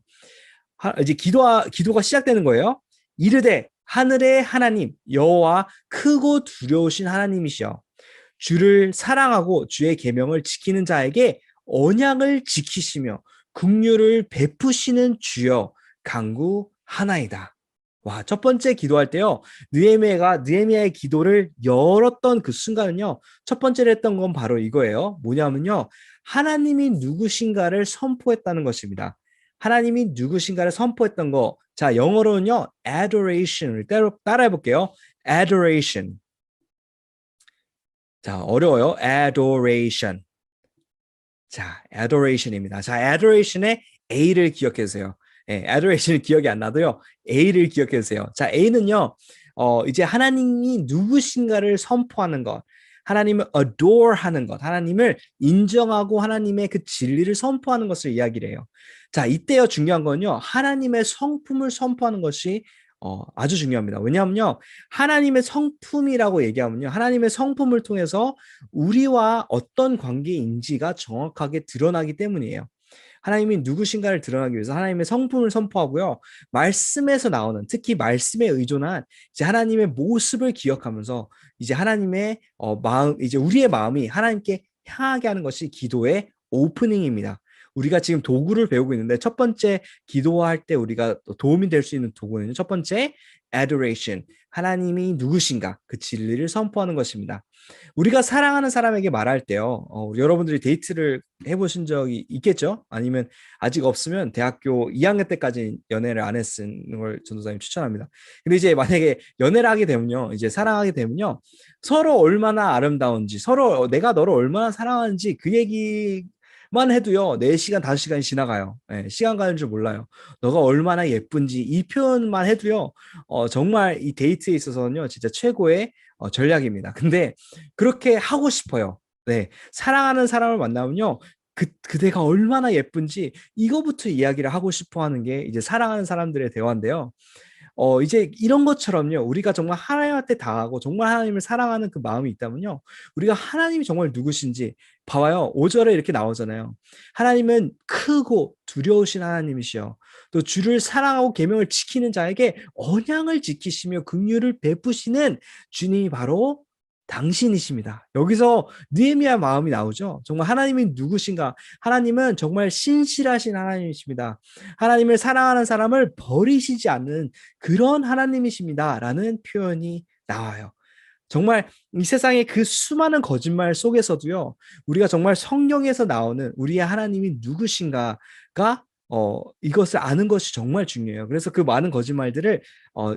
이제 기도가 시작되는 거예요. 이르되 하늘의 하나님 여호와 크고 두려우신 하나님이시여, 주를 사랑하고 주의 계명을 지키는 자에게 언약을 지키시며 긍휼을 베푸시는 주여 간구하나이다. 와, 첫 번째 기도할 때요, 느헤미야의 기도를 열었던 그 순간은요, 첫 번째로 했던 건 바로 이거예요. 뭐냐면요, 하나님이 누구신가를 선포했다는 것입니다. 하나님이 누구신가를 선포했던 거. 자, 영어로는요, adoration을 따라해 볼게요. adoration. 자, 어려워요. adoration. 자, adoration입니다. 자, adoration의 A를 기억해 주세요. 네, adoration이 기억이 안 나도요, A를 기억해 주세요. 자, A는요, 이제 하나님이 누구신가를 선포하는 것, 하나님을 adore 하는 것, 하나님을 인정하고 하나님의 그 진리를 선포하는 것을 이야기를 해요. 자, 이때요, 중요한 건요, 하나님의 성품을 선포하는 것이 아주 중요합니다. 왜냐하면요, 하나님의 성품이라고 얘기하면요, 하나님의 성품을 통해서 우리와 어떤 관계인지가 정확하게 드러나기 때문이에요. 하나님이 누구신가를 드러나기 위해서 하나님의 성품을 선포하고요, 말씀에서 나오는, 특히 말씀에 의존한 이제 하나님의 모습을 기억하면서 이제 하나님의 마음, 이제 우리의 마음이 하나님께 향하게 하는 것이 기도의 오프닝입니다. 우리가 지금 도구를 배우고 있는데 첫 번째 기도할 때 우리가 도움이 될 수 있는 도구는 첫 번째 adoration, 하나님이 누구신가 그 진리를 선포하는 것입니다. 우리가 사랑하는 사람에게 말할 때요, 여러분들이 데이트를 해보신 적이 있겠죠? 아니면 아직 없으면 대학교 2학년 때까지 연애를 안 했는 걸 전도사님 추천합니다. 근데 이제 만약에 연애를 하게 되면요, 이제 사랑하게 되면요, 서로 얼마나 아름다운지, 서로 내가 너를 얼마나 사랑하는지 그 얘기만 해도요, 4시간, 5시간이 지나가요. 네, 시간 가는 줄 몰라요. 너가 얼마나 예쁜지 이 표현만 해도요, 정말 이 데이트에 있어서는요, 진짜 최고의 전략입니다. 근데 그렇게 하고 싶어요. 네, 사랑하는 사람을 만나면요, 그대가 얼마나 예쁜지 이거부터 이야기를 하고 싶어 하는 게 이제 사랑하는 사람들의 대화인데요. 이제 이런 것처럼요, 우리가 정말 하나님한테 당하고 정말 하나님을 사랑하는 그 마음이 있다면요, 우리가 하나님이 정말 누구신지 봐봐요. 5절에 이렇게 나오잖아요. 하나님은 크고 두려우신 하나님이시여, 또 주를 사랑하고 계명을 지키는 자에게 언약을 지키시며 긍휼을 베푸시는 주님이 바로 당신이십니다. 여기서 느헤미야 마음이 나오죠. 정말 하나님이 누구신가? 하나님은 정말 신실하신 하나님이십니다. 하나님을 사랑하는 사람을 버리시지 않는 그런 하나님이십니다. 라는 표현이 나와요. 정말 이 세상의 그 수많은 거짓말 속에서도요, 우리가 정말 성경에서 나오는 우리의 하나님이 누구신가가 이것을 아는 것이 정말 중요해요. 그래서 그 많은 거짓말들을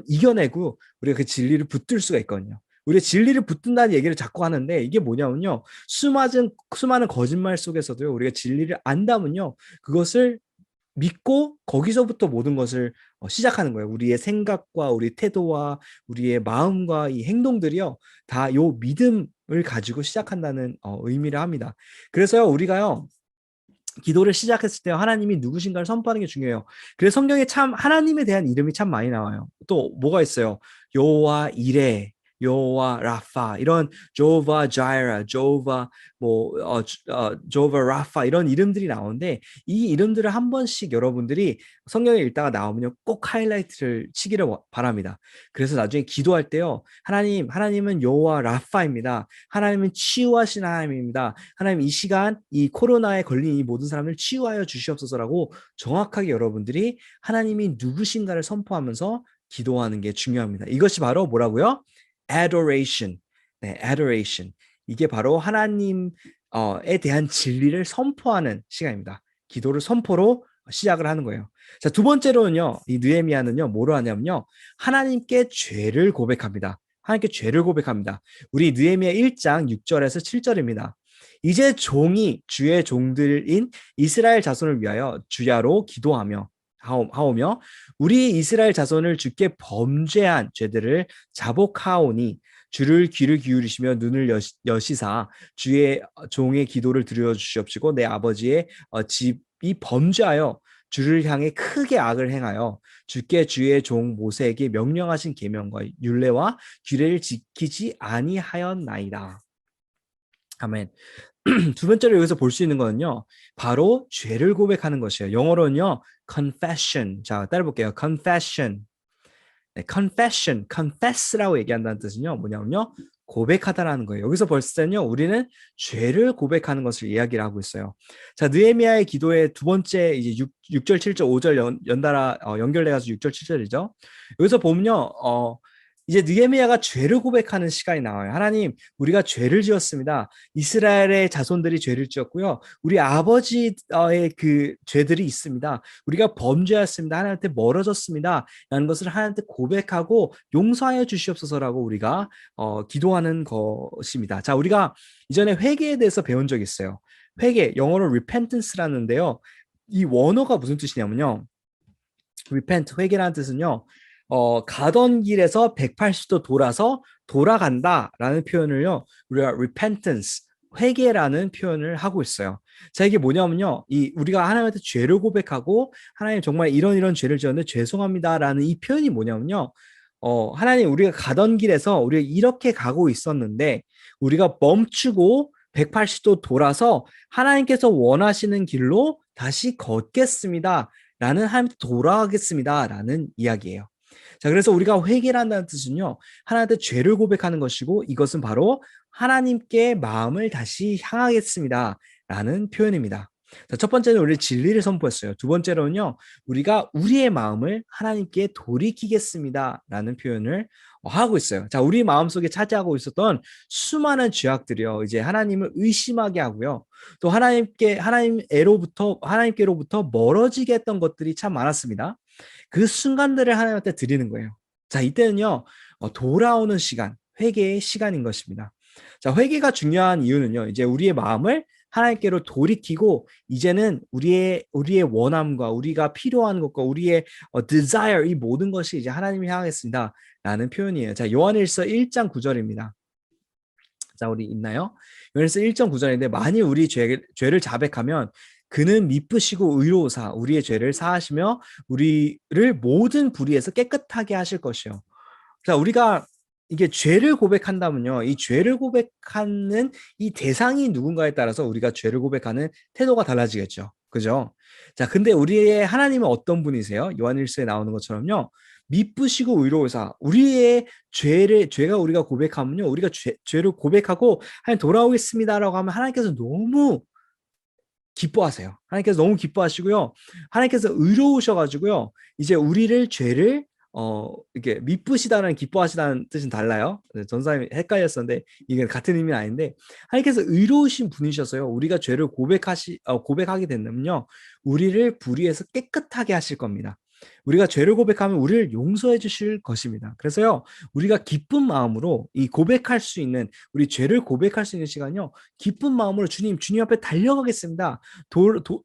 이겨내고 우리가 그 진리를 붙들 수가 있거든요. 우리가 진리를 붙든다는 얘기를 자꾸 하는데 이게 뭐냐면요, 수많은 거짓말 속에서도요, 우리가 진리를 안다면요, 그것을 믿고 거기서부터 모든 것을 시작하는 거예요. 우리의 생각과 우리 태도와 우리의 마음과 이 행동들이요, 다 요 믿음을 가지고 시작한다는 의미를 합니다. 그래서요, 우리가요, 기도를 시작했을 때 하나님이 누구신가를 선포하는 게 중요해요. 그래서 성경에 참 하나님에 대한 이름이 참 많이 나와요. 또 뭐가 있어요? 여호와 이레, 여호와 라파 이런 조바 자이라, 조바 조바 라파 이런 이름들이 나오는데 이 이름들을 한 번씩 여러분들이 성경에 읽다가 나오면요 꼭 하이라이트를 치기를 바랍니다. 그래서 나중에 기도할 때요 하나님은 여호와 라파입니다. 하나님은 치유하신 하나님입니다. 하나님 이 시간 이 코로나에 걸린 이 모든 사람을 치유하여 주시옵소서라고 정확하게 여러분들이 하나님이 누구신가를 선포하면서 기도하는 게 중요합니다. 이것이 바로 뭐라고요? adoration. 네, adoration. 이게 바로 하나님에 대한 진리를 선포하는 시간입니다. 기도를 선포로 시작을 하는 거예요. 자, 두 번째로는요. 이 느헤미야는요. 뭐로 하냐면요. 하나님께 죄를 고백합니다. 하나님께 죄를 고백합니다. 우리 느헤미야 1장 6절에서 7절입니다. 이제 종이 주의 종들인 이스라엘 자손을 위하여 주야로 기도하며 하오며 우리 이스라엘 자손을 주께 범죄한 죄들을 자복하오니 주를 귀를 기울이시며 눈을 여시사 주의 종의 기도를 들어주시옵시고 내 아버지의 집이 범죄하여 주를 향해 크게 악을 행하여 주께 주의 종 모세에게 명령하신 계명과 율례와 규례를 지키지 아니하였나이다. 아멘. 두 번째로 여기서 볼 수 있는 거는요. 바로 죄를 고백하는 것이에요. 영어로는요. confession. 자, 따라볼게요. confession. 네, confession. confess라고 얘기한다는 뜻은요. 뭐냐면요. 고백하다라는 거예요. 여기서 벌써 때는요. 우리는 죄를 고백하는 것을 이야기를 하고 있어요. 자, 느헤미야의 기도의 두 번째 이제 6절, 7절, 5절 연달아 연결돼가지고 6절, 7절이죠. 여기서 보면요. 이제 느헤미야가 죄를 고백하는 시간이 나와요. 하나님, 우리가 죄를 지었습니다. 이스라엘의 자손들이 죄를 지었고요. 우리 아버지의 그 죄들이 있습니다. 우리가 범죄했습니다. 하나님한테 멀어졌습니다. 라는 것을 하나님한테 고백하고 용서하여 주시옵소서라고 우리가 기도하는 것입니다. 자, 우리가 이전에 회개에 대해서 배운 적이 있어요. 회개, 영어로 repentance라는데요. 이 원어가 무슨 뜻이냐면요. repent, 회개라는 뜻은요. 가던 길에서 180도 돌아서 돌아간다라는 표현을요. 우리가 repentance, 회개라는 표현을 하고 있어요. 자, 이게 뭐냐면요. 우리가 하나님한테 죄를 고백하고 하나님 정말 이런 죄를 지었는데 죄송합니다라는 이 표현이 뭐냐면요. 하나님 우리가 가던 길에서 우리가 이렇게 가고 있었는데 우리가 멈추고 180도 돌아서 하나님께서 원하시는 길로 다시 걷겠습니다. 라는 하나님께 돌아가겠습니다. 라는 이야기예요. 자, 그래서 우리가 회개한다는 뜻은요, 하나님한테 죄를 고백하는 것이고, 이것은 바로 하나님께 마음을 다시 향하겠습니다. 라는 표현입니다. 자, 첫 번째는 우리 진리를 선포했어요. 두 번째로는요, 우리가 우리의 마음을 하나님께 돌이키겠습니다. 라는 표현을 하고 있어요. 자, 우리 마음속에 차지하고 있었던 수많은 죄악들이요, 이제 하나님을 의심하게 하고요, 또 하나님께로부터 멀어지게 했던 것들이 참 많았습니다. 그 순간들을 하나님한테 드리는 거예요. 자, 이때는요, 돌아오는 시간, 회개의 시간인 것입니다. 자, 회개가 중요한 이유는요, 이제 우리의 마음을 하나님께로 돌이키고, 이제는 우리의 원함과 우리가 필요한 것과 우리의 desire, 이 모든 것이 이제 하나님을 향하겠습니다. 라는 표현이에요. 자, 요한일서 1장 9절입니다. 자, 우리 있나요? 요한일서 1장 9절인데, 만일 우리 죄를 자백하면 그는 미쁘시고 의로우사 우리의 죄를 사하시며 우리를 모든 불의에서 깨끗하게 하실 것이요. 자, 우리가 이게 죄를 고백한다면요, 이 죄를 고백하는 이 대상이 누군가에 따라서 우리가 죄를 고백하는 태도가 달라지겠죠. 그죠? 자, 근데 우리의 하나님은 어떤 분이세요? 요한일서에 나오는 것처럼요, 미쁘시고 의로우사 우리의 죄가 우리가 고백하면요, 우리가 죄를 고백하고 하나님 돌아오겠습니다라고 하면 하나님께서 너무 기뻐하세요. 하나님께서 너무 기뻐하시고요. 하나님께서 의로우셔가지고요. 이제 우리를 죄를 이게 미쁘시다는 기뻐하시다는 뜻은 달라요. 전사님이 헷갈렸었는데 이게 같은 의미는 아닌데 하나님께서 의로우신 분이셔서요. 우리가 죄를 고백하게 된다면요. 우리를 불의에서 깨끗하게 하실 겁니다. 우리가 죄를 고백하면 우리를 용서해 주실 것입니다. 그래서요, 우리가 기쁜 마음으로 이 고백할 수 있는, 우리 죄를 고백할 수 있는 시간요, 기쁜 마음으로 주님 앞에 달려가겠습니다.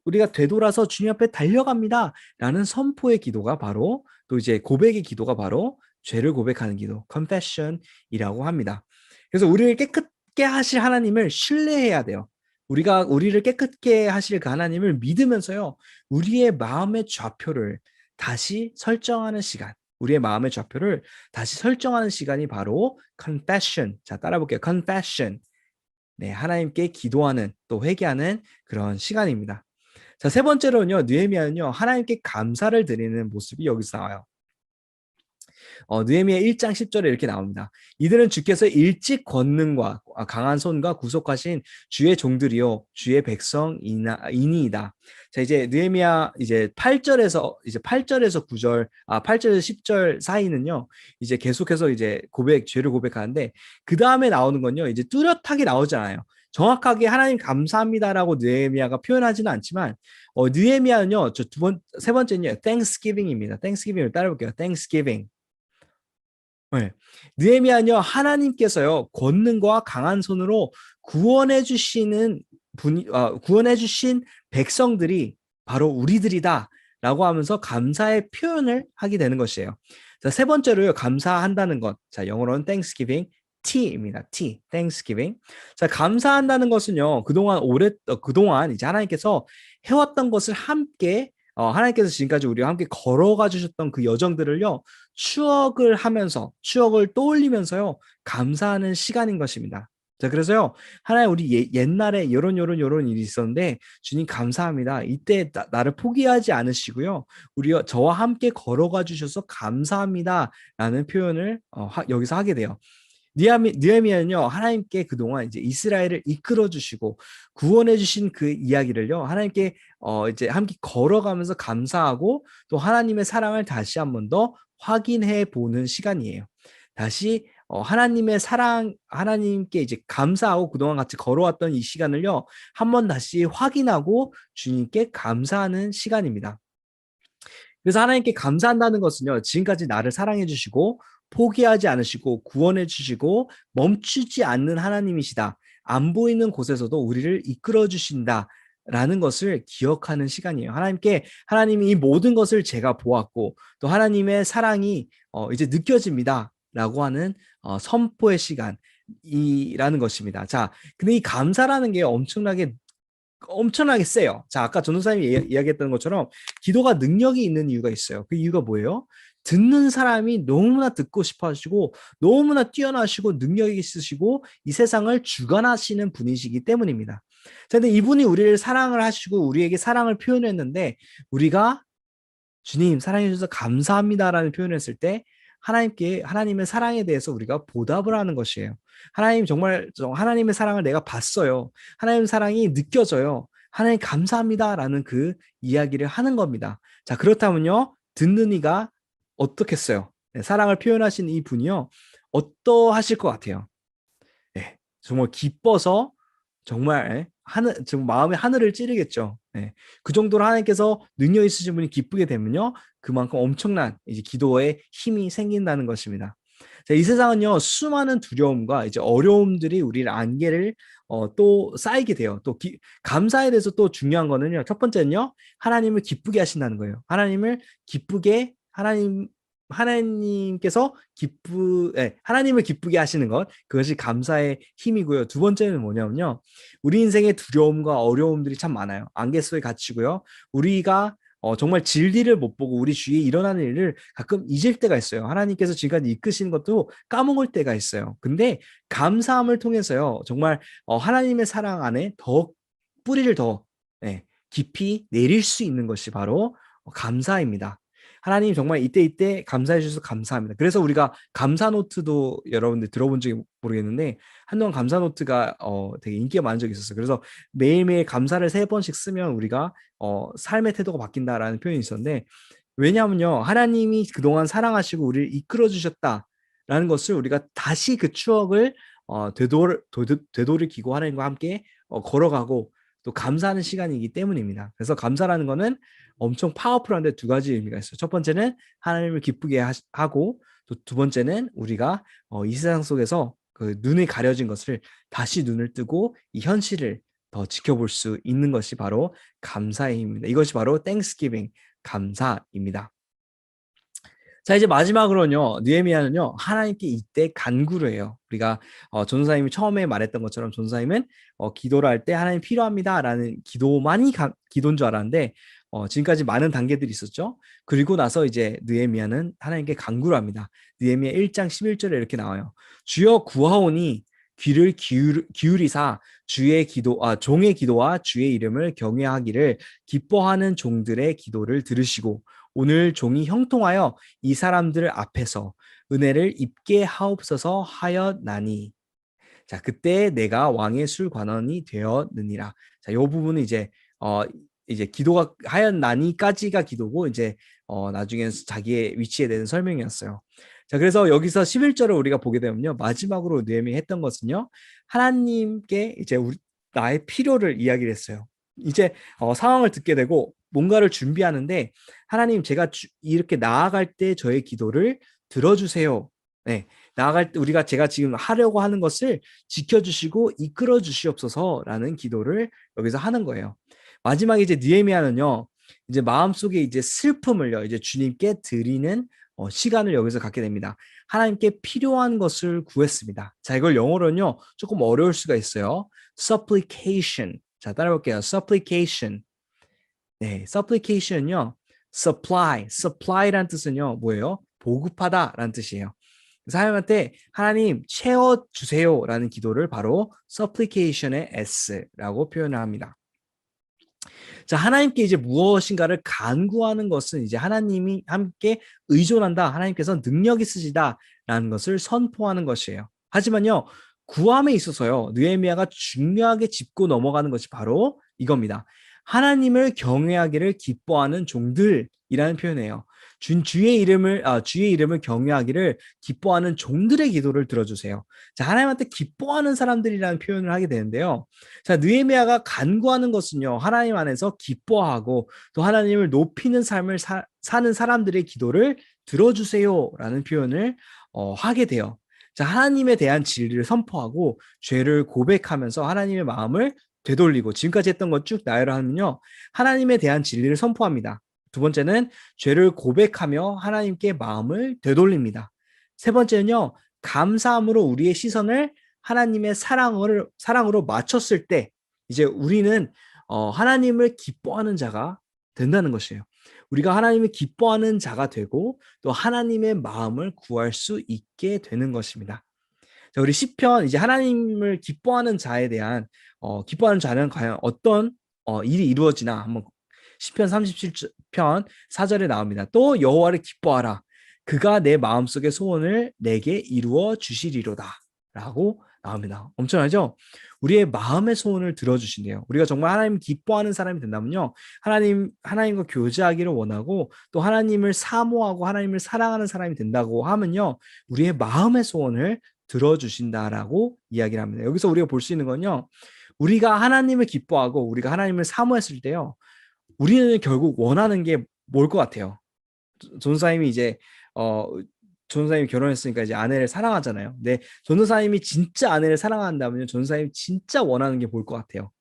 우리가 되돌아서 주님 앞에 달려갑니다. 라는 선포의 기도가 바로, 또 이제 고백의 기도가 바로 죄를 고백하는 기도, confession이라고 합니다. 그래서 우리를 깨끗게 하실 하나님을 신뢰해야 돼요. 우리가 우리를 깨끗게 하실 그 하나님을 믿으면서요, 우리의 마음의 좌표를 다시 설정하는 시간, 우리의 마음의 좌표를 다시 설정하는 시간이 바로 confession. 자, 따라 볼게요. confession. 네, 하나님께 기도하는 또 회개하는 그런 시간입니다. 자, 세 번째로는요, 느헤미야는요, 하나님께 감사를 드리는 모습이 여기서 나와요. 느헤미야 1장 10절에 이렇게 나옵니다. 이들은 주께서 일찍 권능과 강한 손과 구속하신 주의 종들이요 주의 백성이니이다. 자, 이제 느헤미야 이제 8절에서 9절 8절에서 10절 사이는요. 이제 계속해서 이제 죄를 고백하는데 그다음에 나오는 건요. 이제 뚜렷하게 나오잖아요. 정확하게 하나님 감사합니다라고 느헤미야가 표현하지는 않지만 느헤미야는요. 세 번째는요. Thanksgiving입니다. Thanksgiving을 따라볼게요. Thanksgiving. 네. 느헤미야는요 하나님께서요 권능과 강한 손으로 구원해 주신 백성들이 바로 우리들이다라고 하면서 감사의 표현을 하게 되는 것이에요. 자, 세 번째로요 감사한다는 것. 자, 영어로는 Thanksgiving, T입니다. T, Thanksgiving. 자, 감사한다는 것은요 그동안 이제 하나님께서 해왔던 것을 함께 하나님께서 지금까지 우리와 함께 걸어가 주셨던 그 여정들을요 추억을 떠올리면서요 감사하는 시간인 것입니다. 자, 그래서요 하나님 우리 옛날에 이런 일이 있었는데 주님 감사합니다. 이때 나를 포기하지 않으시고요 저와 함께 걸어가 주셔서 감사합니다라는 표현을 여기서 하게 돼요. 느헤미야는요 하나님께 그동안 이제 이스라엘을 이끌어 주시고 구원해 주신 그 이야기를요 하나님께 이제 함께 걸어가면서 감사하고 또 하나님의 사랑을 다시 한 번 더 확인해 보는 시간이에요. 다시 하나님의 사랑, 하나님께 이제 감사하고 그동안 같이 걸어왔던 이 시간을요 한 번 다시 확인하고 주님께 감사하는 시간입니다. 그래서 하나님께 감사한다는 것은요 지금까지 나를 사랑해 주시고 포기하지 않으시고 구원해 주시고 멈추지 않는 하나님이시다. 안 보이는 곳에서도 우리를 이끌어 주신다라는 것을 기억하는 시간이에요. 하나님이 이 모든 것을 제가 보았고 또 하나님의 사랑이 이제 느껴집니다라고 하는 선포의 시간이라는 것입니다. 자, 근데 이 감사라는 게 엄청나게 세요. 자, 아까 전도사님이 이야기했던 것처럼 기도가 능력이 있는 이유가 있어요. 그 이유가 뭐예요? 듣는 사람이 너무나 듣고 싶어 하시고 너무나 뛰어나시고 능력이 있으시고 이 세상을 주관하시는 분이시기 때문입니다. 자, 근데 이분이 우리를 사랑을 하시고 우리에게 사랑을 표현했는데 우리가 주님 사랑해 주셔서 감사합니다라는 표현을 했을 때 하나님의 사랑에 대해서 우리가 보답을 하는 것이에요. 하나님 정말 하나님의 사랑을 내가 봤어요. 하나님의 사랑이 느껴져요. 하나님 감사합니다라는 그 이야기를 하는 겁니다. 자, 그렇다면요. 듣는 이가 어떻겠어요? 네, 사랑을 표현하신 이 분이요. 어떠하실 것 같아요? 네, 정말 기뻐서 정말 마음의 하늘을 찌르겠죠. 네, 그 정도로 하나님께서 능력 있으신 분이 기쁘게 되면요. 그만큼 엄청난 이제 기도에 힘이 생긴다는 것입니다. 자, 이 세상은요. 수많은 두려움과 이제 어려움들이 우리를 안개를 또 쌓이게 돼요. 또 감사에 대해서 또 중요한 거는요. 첫 번째는요. 하나님을 기쁘게 하신다는 거예요. 하나님을 기쁘게 하시는 것, 그것이 감사의 힘이고요. 두 번째는 뭐냐면요. 우리 인생의 두려움과 어려움들이 참 많아요. 안개 속에 갇히고요. 우리가 정말 진리를 못 보고 우리 주위에 일어나는 일을 가끔 잊을 때가 있어요. 하나님께서 지금까지 이끄시는 것도 까먹을 때가 있어요. 근데 감사함을 통해서요. 정말 하나님의 사랑 안에 뿌리를 더 깊이 내릴 수 있는 것이 바로 감사입니다. 하나님 정말 이때 감사해 주셔서 감사합니다. 그래서 우리가 감사 노트도 여러분들 들어본 적이 모르겠는데 한동안 감사 노트가 되게 인기가 많은 적이 있었어요. 그래서 매일매일 감사를 3번씩 쓰면 우리가 삶의 태도가 바뀐다라는 표현이 있었는데 왜냐하면요. 하나님이 그동안 사랑하시고 우리를 이끌어 주셨다라는 것을 우리가 다시 그 추억을 되돌이키고 하나님과 함께 걸어가고 또 감사하는 시간이기 때문입니다. 그래서 감사라는 거는 엄청 파워풀한데 두 가지 의미가 있어요. 첫 번째는 하나님을 기쁘게 하고 또 두 번째는 우리가 이 세상 속에서 그 눈이 가려진 것을 다시 눈을 뜨고 이 현실을 더 지켜볼 수 있는 것이 바로 감사의 힘입니다. 이것이 바로 Thanksgiving, 감사입니다. 자, 이제 마지막으로는요. 느헤미야는요. 하나님께 이때 간구를 해요. 우리가 전도사님이 처음에 말했던 것처럼 전도사님은 기도를 할 때 하나님 필요합니다라는 기도만이 기도인 줄 알았는데 지금까지 많은 단계들이 있었죠. 그리고 나서 이제 느헤미야는 하나님께 간구를 합니다. 느헤미야 1장 11절에 이렇게 나와요. 주여 구하오니 귀를 기울이사 종의 기도와 주의 이름을 경외하기를 기뻐하는 종들의 기도를 들으시고 오늘 종이 형통하여 이 사람들 앞에서 은혜를 입게 하옵소서 하였나니. 자, 그때 내가 왕의 술관원이 되었느니라. 자, 이 부분은 이제 기도가 하였나니까지가 기도고 이제 나중에 자기의 위치에 대한 설명이었어요. 자, 그래서 여기서 11절을 우리가 보게 되면요, 마지막으로 느헤미야 했던 것은요, 하나님께 이제 나의 필요를 이야기를 했어요. 이제 상황을 듣게 되고 뭔가를 준비하는데, 하나님, 제가 이렇게 나아갈 때 저의 기도를 들어주세요. 네, 나아갈 때 제가 지금 하려고 하는 것을 지켜주시고 이끌어 주시옵소서라는 기도를 여기서 하는 거예요. 마지막에 이제 느헤미야는요, 이제 마음속에 이제 슬픔을요, 이제 주님께 드리는 시간을 여기서 갖게 됩니다. 하나님께 필요한 것을 구했습니다. 자, 이걸 영어로는요, 조금 어려울 수가 있어요. supplication. 자, 따라해볼게요. supplication. 네, supplication은요, supply라는 뜻은요, 뭐예요? 보급하다라는 뜻이에요. 그래서 하나님한테 하나님 채워주세요라는 기도를 바로 supplication의 S라고 표현을 합니다. 자, 하나님께 이제 무엇인가를 간구하는 것은 이제 하나님이 함께 의존한다, 하나님께서 능력 있으시다라는 것을 선포하는 것이에요. 하지만요, 구함에 있어서요, 느헤미야가 중요하게 짚고 넘어가는 것이 바로 이겁니다. 하나님을 경외하기를 기뻐하는 종들이라는 표현이에요. 주의 이름을 경외하기를 기뻐하는 종들의 기도를 들어주세요. 자, 하나님한테 기뻐하는 사람들이라는 표현을 하게 되는데요. 자, 느헤미야가 간구하는 것은요, 하나님 안에서 기뻐하고 또 하나님을 높이는 삶을 사는 사람들의 기도를 들어주세요라는 표현을 하게 돼요. 자, 하나님에 대한 진리를 선포하고 죄를 고백하면서 하나님의 마음을 되돌리고, 지금까지 했던 것 쭉 나열을 하면요, 하나님에 대한 진리를 선포합니다. 두 번째는 죄를 고백하며 하나님께 마음을 되돌립니다. 세 번째는요, 감사함으로 우리의 시선을 하나님의 사랑으로 맞췄을 때 이제 우리는 하나님을 기뻐하는 자가 된다는 것이에요. 우리가 하나님을 기뻐하는 자가 되고 또 하나님의 마음을 구할 수 있게 되는 것입니다. 자, 우리 시편, 이제 하나님을 기뻐하는 자에 대한 기뻐하는 자는 과연 어떤 일이 이루어지나 한번, 시편 37편 4절에 나옵니다. 또 여호와를 기뻐하라. 그가 내 마음속의 소원을 내게 이루어 주시리로다 라고 나옵니다. 엄청나죠? 우리의 마음의 소원을 들어주신대요. 우리가 정말 하나님 기뻐하는 사람이 된다면요, 하나님과 교제하기를 원하고 또 하나님을 사모하고 하나님을 사랑하는 사람이 된다고 하면요, 우리의 마음의 소원을 들어주신다라고 이야기를 합니다. 여기서 우리가 볼 수 있는 건요, 우리가 하나님을 기뻐하고 우리가 하나님을 사모했을 때요, 우리는 결국 원하는 게 뭘 것 같아요? 전도사님이 이제 전도사님이 결혼했으니까 이제 아내를 사랑하잖아요. 근데 전도사님이 진짜 아내를 사랑한다면 전도사님이 진짜 원하는 게 뭘 것 같아요?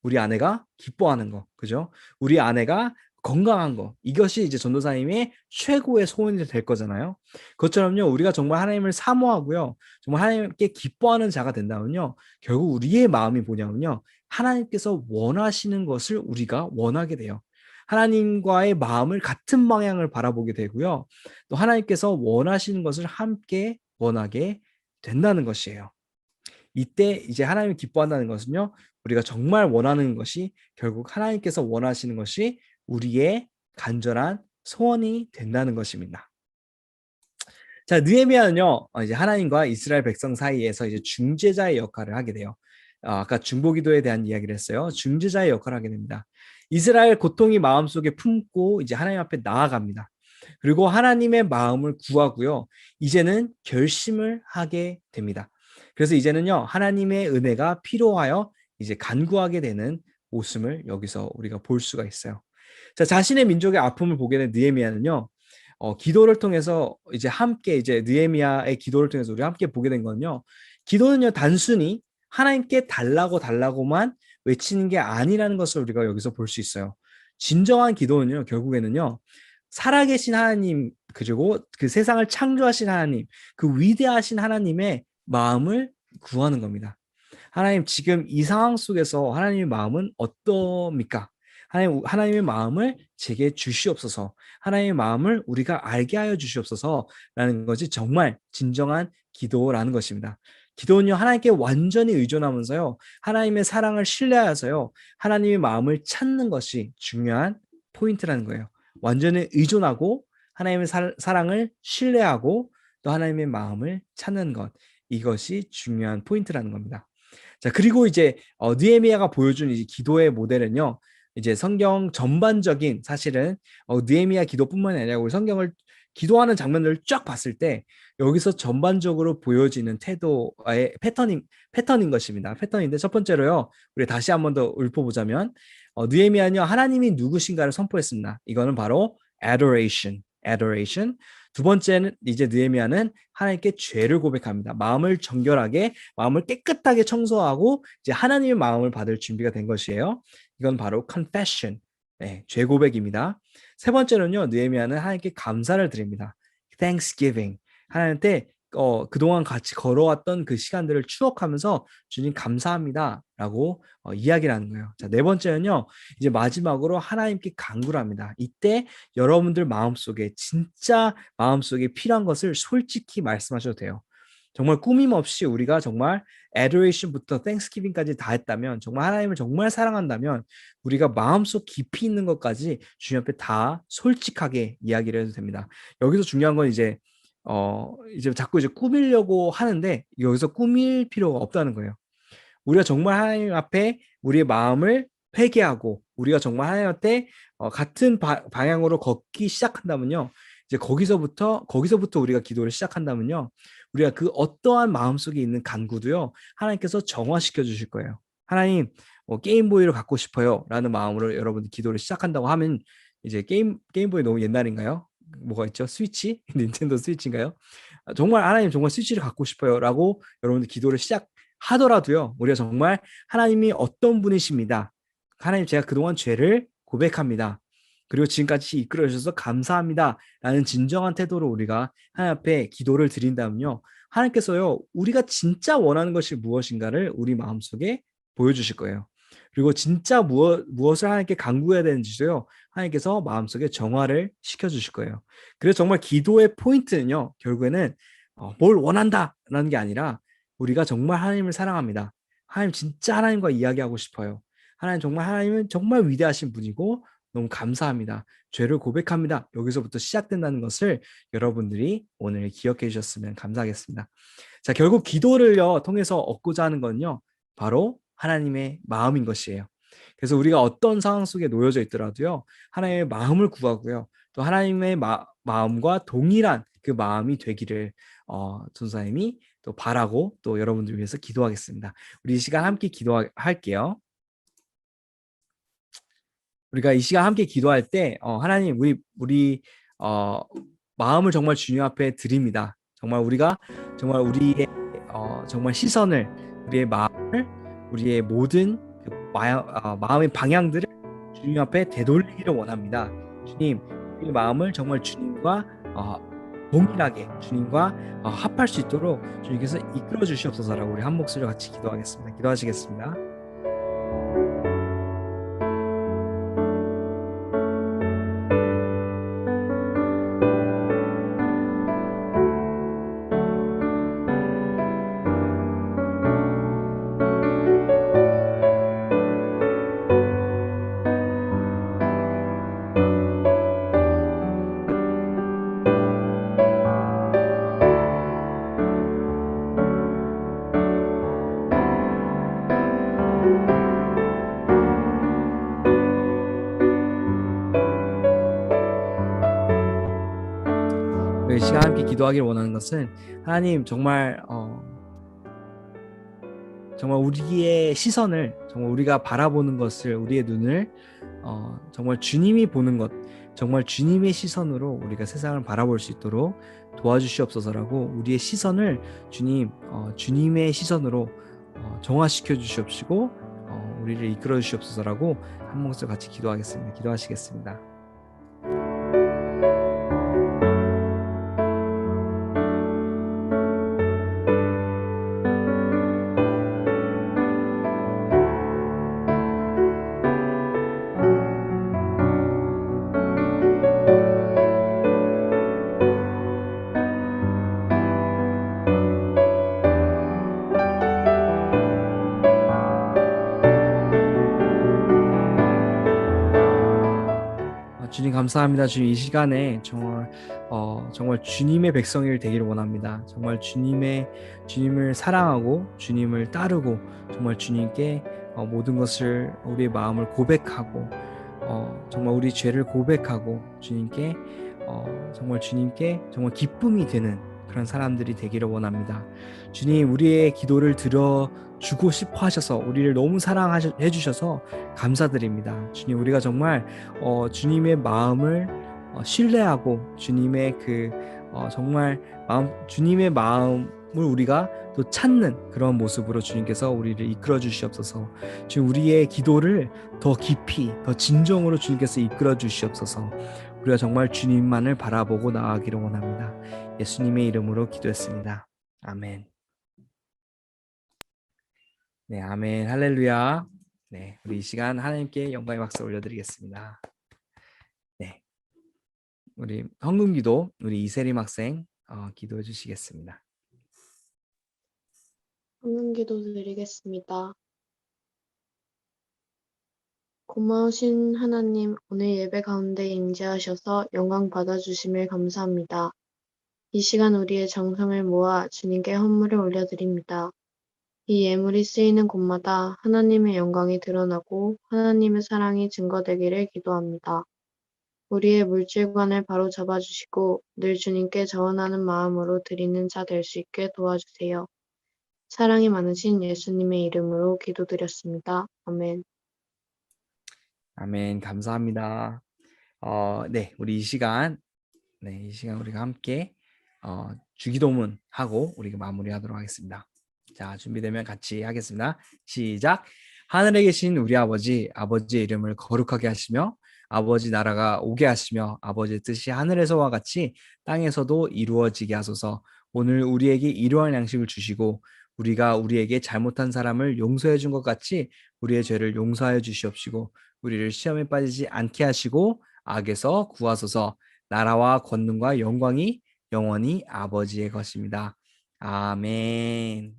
우리 아내가 기뻐하는 거, 그죠? 우리 아내가 건강한 거, 이것이 이제 전도사님의 최고의 소원이 될 거잖아요. 그것처럼요, 우리가 정말 하나님을 사모하고요, 정말 하나님께 기뻐하는 자가 된다면요, 결국 우리의 마음이 뭐냐면요, 하나님께서 원하시는 것을 우리가 원하게 돼요. 하나님과의 마음을 같은 방향을 바라보게 되고요, 또 하나님께서 원하시는 것을 함께 원하게 된다는 것이에요. 이때 이제 하나님을 기뻐한다는 것은요, 우리가 정말 원하는 것이 결국 하나님께서 원하시는 것이 우리의 간절한 소원이 된다는 것입니다. 자, 느헤미야는요, 이제 하나님과 이스라엘 백성 사이에서 이제 중재자의 역할을 하게 돼요. 아까 중보기도에 대한 이야기를 했어요. 중재자의 역할을 하게 됩니다. 이스라엘 고통이 마음속에 품고 이제 하나님 앞에 나아갑니다. 그리고 하나님의 마음을 구하고요, 이제는 결심을 하게 됩니다. 그래서 이제는요, 하나님의 은혜가 필요하여 이제 간구하게 되는 모습을 여기서 우리가 볼 수가 있어요. 자, 자신의 민족의 아픔을 보게 된 느헤미야는요, 기도를 통해서 이제 함께 이제 느헤미야의 기도를 통해서 우리 함께 보게 된 건요, 기도는요, 단순히 하나님께 달라고만 외치는 게 아니라는 것을 우리가 여기서 볼 수 있어요. 진정한 기도는요, 결국에는요, 살아계신 하나님, 그리고 그 세상을 창조하신 하나님, 그 위대하신 하나님의 마음을 구하는 겁니다. 하나님, 지금 이 상황 속에서 하나님의 마음은 어떻습니까? 하나님의 마음을 제게 주시옵소서. 하나님의 마음을 우리가 알게 하여 주시옵소서라는 것이 정말 진정한 기도라는 것입니다. 기도는요, 하나님께 완전히 의존하면서요, 하나님의 사랑을 신뢰하여서요, 하나님의 마음을 찾는 것이 중요한 포인트라는 거예요. 완전히 의존하고 하나님의 사랑을 신뢰하고 또 하나님의 마음을 찾는 것, 이것이 중요한 포인트라는 겁니다. 자, 그리고 이제 느헤미야가 보여준 이 기도의 모델은요, 이제 성경 전반적인, 사실은 느헤미야 기도뿐만 아니라 우리 성경을 기도하는 장면들을 쫙 봤을 때 여기서 전반적으로 보여지는 태도의 패턴인 것입니다. 패턴인데, 첫 번째로요, 우리 다시 한 번 더 읊어보자면 느헤미야는요, 하나님이 누구신가를 선포했습니다. 이거는 바로 adoration. 두 번째는 이제 느헤미야는 하나님께 죄를 고백합니다. 마음을 정결하게, 마음을 깨끗하게 청소하고 이제 하나님의 마음을 받을 준비가 된 것이에요. 이건 바로 confession, 네, 죄 고백입니다. 세 번째는요, 느헤미야는 하나님께 감사를 드립니다. thanksgiving, 하나님께 그동안 같이 걸어왔던 그 시간들을 추억하면서 주님 감사합니다 라고 이야기를 하는 거예요. 자, 네 번째는요, 이제 마지막으로 하나님께 간구를 합니다. 이때 여러분들 마음속에, 진짜 마음속에 필요한 것을 솔직히 말씀하셔도 돼요. 정말 꾸밈 없이 우리가 정말 adoration부터 thanksgiving까지 다 했다면, 정말 하나님을 정말 사랑한다면 우리가 마음속 깊이 있는 것까지 주님 앞에 다 솔직하게 이야기를 해도 됩니다. 여기서 중요한 건 이제 자꾸 이제 꾸미려고 하는데, 여기서 꾸밀 필요가 없다는 거예요. 우리가 정말 하나님 앞에 우리의 마음을 회개하고 우리가 정말 하나님 앞에 같은 방향으로 걷기 시작한다면요, 이제 거기서부터 우리가 기도를 시작한다면요, 우리가 그 어떠한 마음속에 있는 간구도요, 하나님께서 정화시켜 주실 거예요. 하나님, 게임보이를 갖고 싶어요 라는 마음으로 여러분들 기도를 시작한다고 하면, 이제 게임보이 너무 옛날인가요? 뭐가 있죠? 스위치? 닌텐도 스위치인가요? 정말 하나님, 정말 스위치를 갖고 싶어요 라고 여러분들 기도를 시작하더라도요, 우리가 정말 하나님이 어떤 분이십니다, 하나님, 제가 그동안 죄를 고백합니다, 그리고 지금까지 이끌어 주셔서 감사합니다 라는 진정한 태도로 우리가 하나님 앞에 기도를 드린다면요, 하나님께서요, 우리가 진짜 원하는 것이 무엇인가를 우리 마음속에 보여주실 거예요. 그리고 진짜 무엇을 하나님께 간구해야 되는지도요, 하나님께서 마음속에 정화를 시켜주실 거예요. 그래서 정말 기도의 포인트는요, 결국에는 뭘 원한다라는 게 아니라 우리가 정말 하나님을 사랑합니다, 하나님 진짜 하나님과 이야기하고 싶어요, 하나님은 정말 위대하신 분이고 너무 감사합니다, 죄를 고백합니다, 여기서부터 시작된다는 것을 여러분들이 오늘 기억해 주셨으면 감사하겠습니다. 자, 결국 기도를요 통해서 얻고자 하는 건요, 바로 하나님의 마음인 것이에요. 그래서 우리가 어떤 상황 속에 놓여져 있더라도요, 하나님의 마음을 구하고요, 또 하나님의 마음과 동일한 그 마음이 되기를 전사님이 또 바라고, 또 여러분들 위해서 기도하겠습니다. 우리 이 시간 함께 기도할게요. 우리가 이 시간 함께 기도할 때 하나님, 우리 마음을 정말 주님 앞에 드립니다. 정말 우리가 정말 우리의 정말 시선을, 우리의 마음을, 우리의 모든 그 마음의 방향들을 주님 앞에 되돌리기를 원합니다. 주님, 우리의 마음을 정말 주님과 동일하게, 주님과 합할 수 있도록 주님께서 이끌어 주시옵소서라고 우리 한 목소리로 같이 기도하겠습니다. 기도하시겠습니다. 이 시간 함께 기도하기를 원하는 것은, 하나님 정말 우리의 시선을, 정말 우리가 바라보는 것을, 우리의 눈을 정말 주님이 보는 것, 정말 주님의 시선으로 우리가 세상을 바라볼 수 있도록 도와주시옵소서라고, 우리의 시선을 주님의 시선으로 정화시켜 주시옵시고 우리를 이끌어 주시옵소서라고 한 목소리 같이 기도하겠습니다. 기도하시겠습니다. 감사합니다. 주님 이 시간에 정말 주님의 백성이 되기를 원합니다. 정말 주님을 사랑하고 주님을 따르고 정말 주님께 모든 것을 우리의 마음을 고백하고 정말 우리 죄를 고백하고 주님께 정말 기쁨이 되는 그런 사람들이 되기를 원합니다. 주님 우리의 기도를 들어주고 싶어 하셔서 우리를 너무 사랑해 주셔서 감사드립니다. 주님 우리가 정말 주님의 마음을 신뢰하고 주님의 주님의 마음을 우리가 또 찾는 그런 모습으로 주님께서 우리를 이끌어 주시옵소서. 지금 우리의 기도를 더 깊이 더 진정으로 주님께서 이끌어 주시옵소서. 우리가 정말 주님만을 바라보고 나아가기를 원합니다. 예수님의 이름으로 기도했습니다. 아멘. 네, 아멘. 할렐루야. 네, 우리 이 시간 하나님께 영광의 박수 올려드리겠습니다. 네, 우리 헌금기도 우리 이세림 학생 기도해 주시겠습니다. 헌금기도 드리겠습니다. 고마우신 하나님, 오늘 예배 가운데 임재하셔서 영광 받아주심을 감사합니다. 이 시간 우리의 정성을 모아 주님께 헌물을 올려드립니다. 이 예물이 쓰이는 곳마다 하나님의 영광이 드러나고 하나님의 사랑이 증거되기를 기도합니다. 우리의 물질관을 바로 잡아주시고 늘 주님께 자원하는 마음으로 드리는 자 될 수 있게 도와주세요. 사랑이 많으신 예수님의 이름으로 기도드렸습니다. 아멘. 아멘. 감사합니다. 네, 우리 이 시간 우리가 함께 주기도문 하고 우리가 마무리하도록 하겠습니다. 자, 준비되면 같이 하겠습니다. 시작. 하늘에 계신 우리 아버지, 아버지의 이름을 거룩하게 하시며 아버지 나라가 오게 하시며 아버지의 뜻이 하늘에서와 같이 땅에서도 이루어지게 하소서. 오늘 우리에게 일용할 양식을 주시고 우리가 우리에게 잘못한 사람을 용서해 준 것 같이 우리의 죄를 용서하여 주시옵시고 우리를 시험에 빠지지 않게 하시고 악에서 구하소서. 나라와 권능과 영광이 영원히 아버지의 것입니다. 아멘.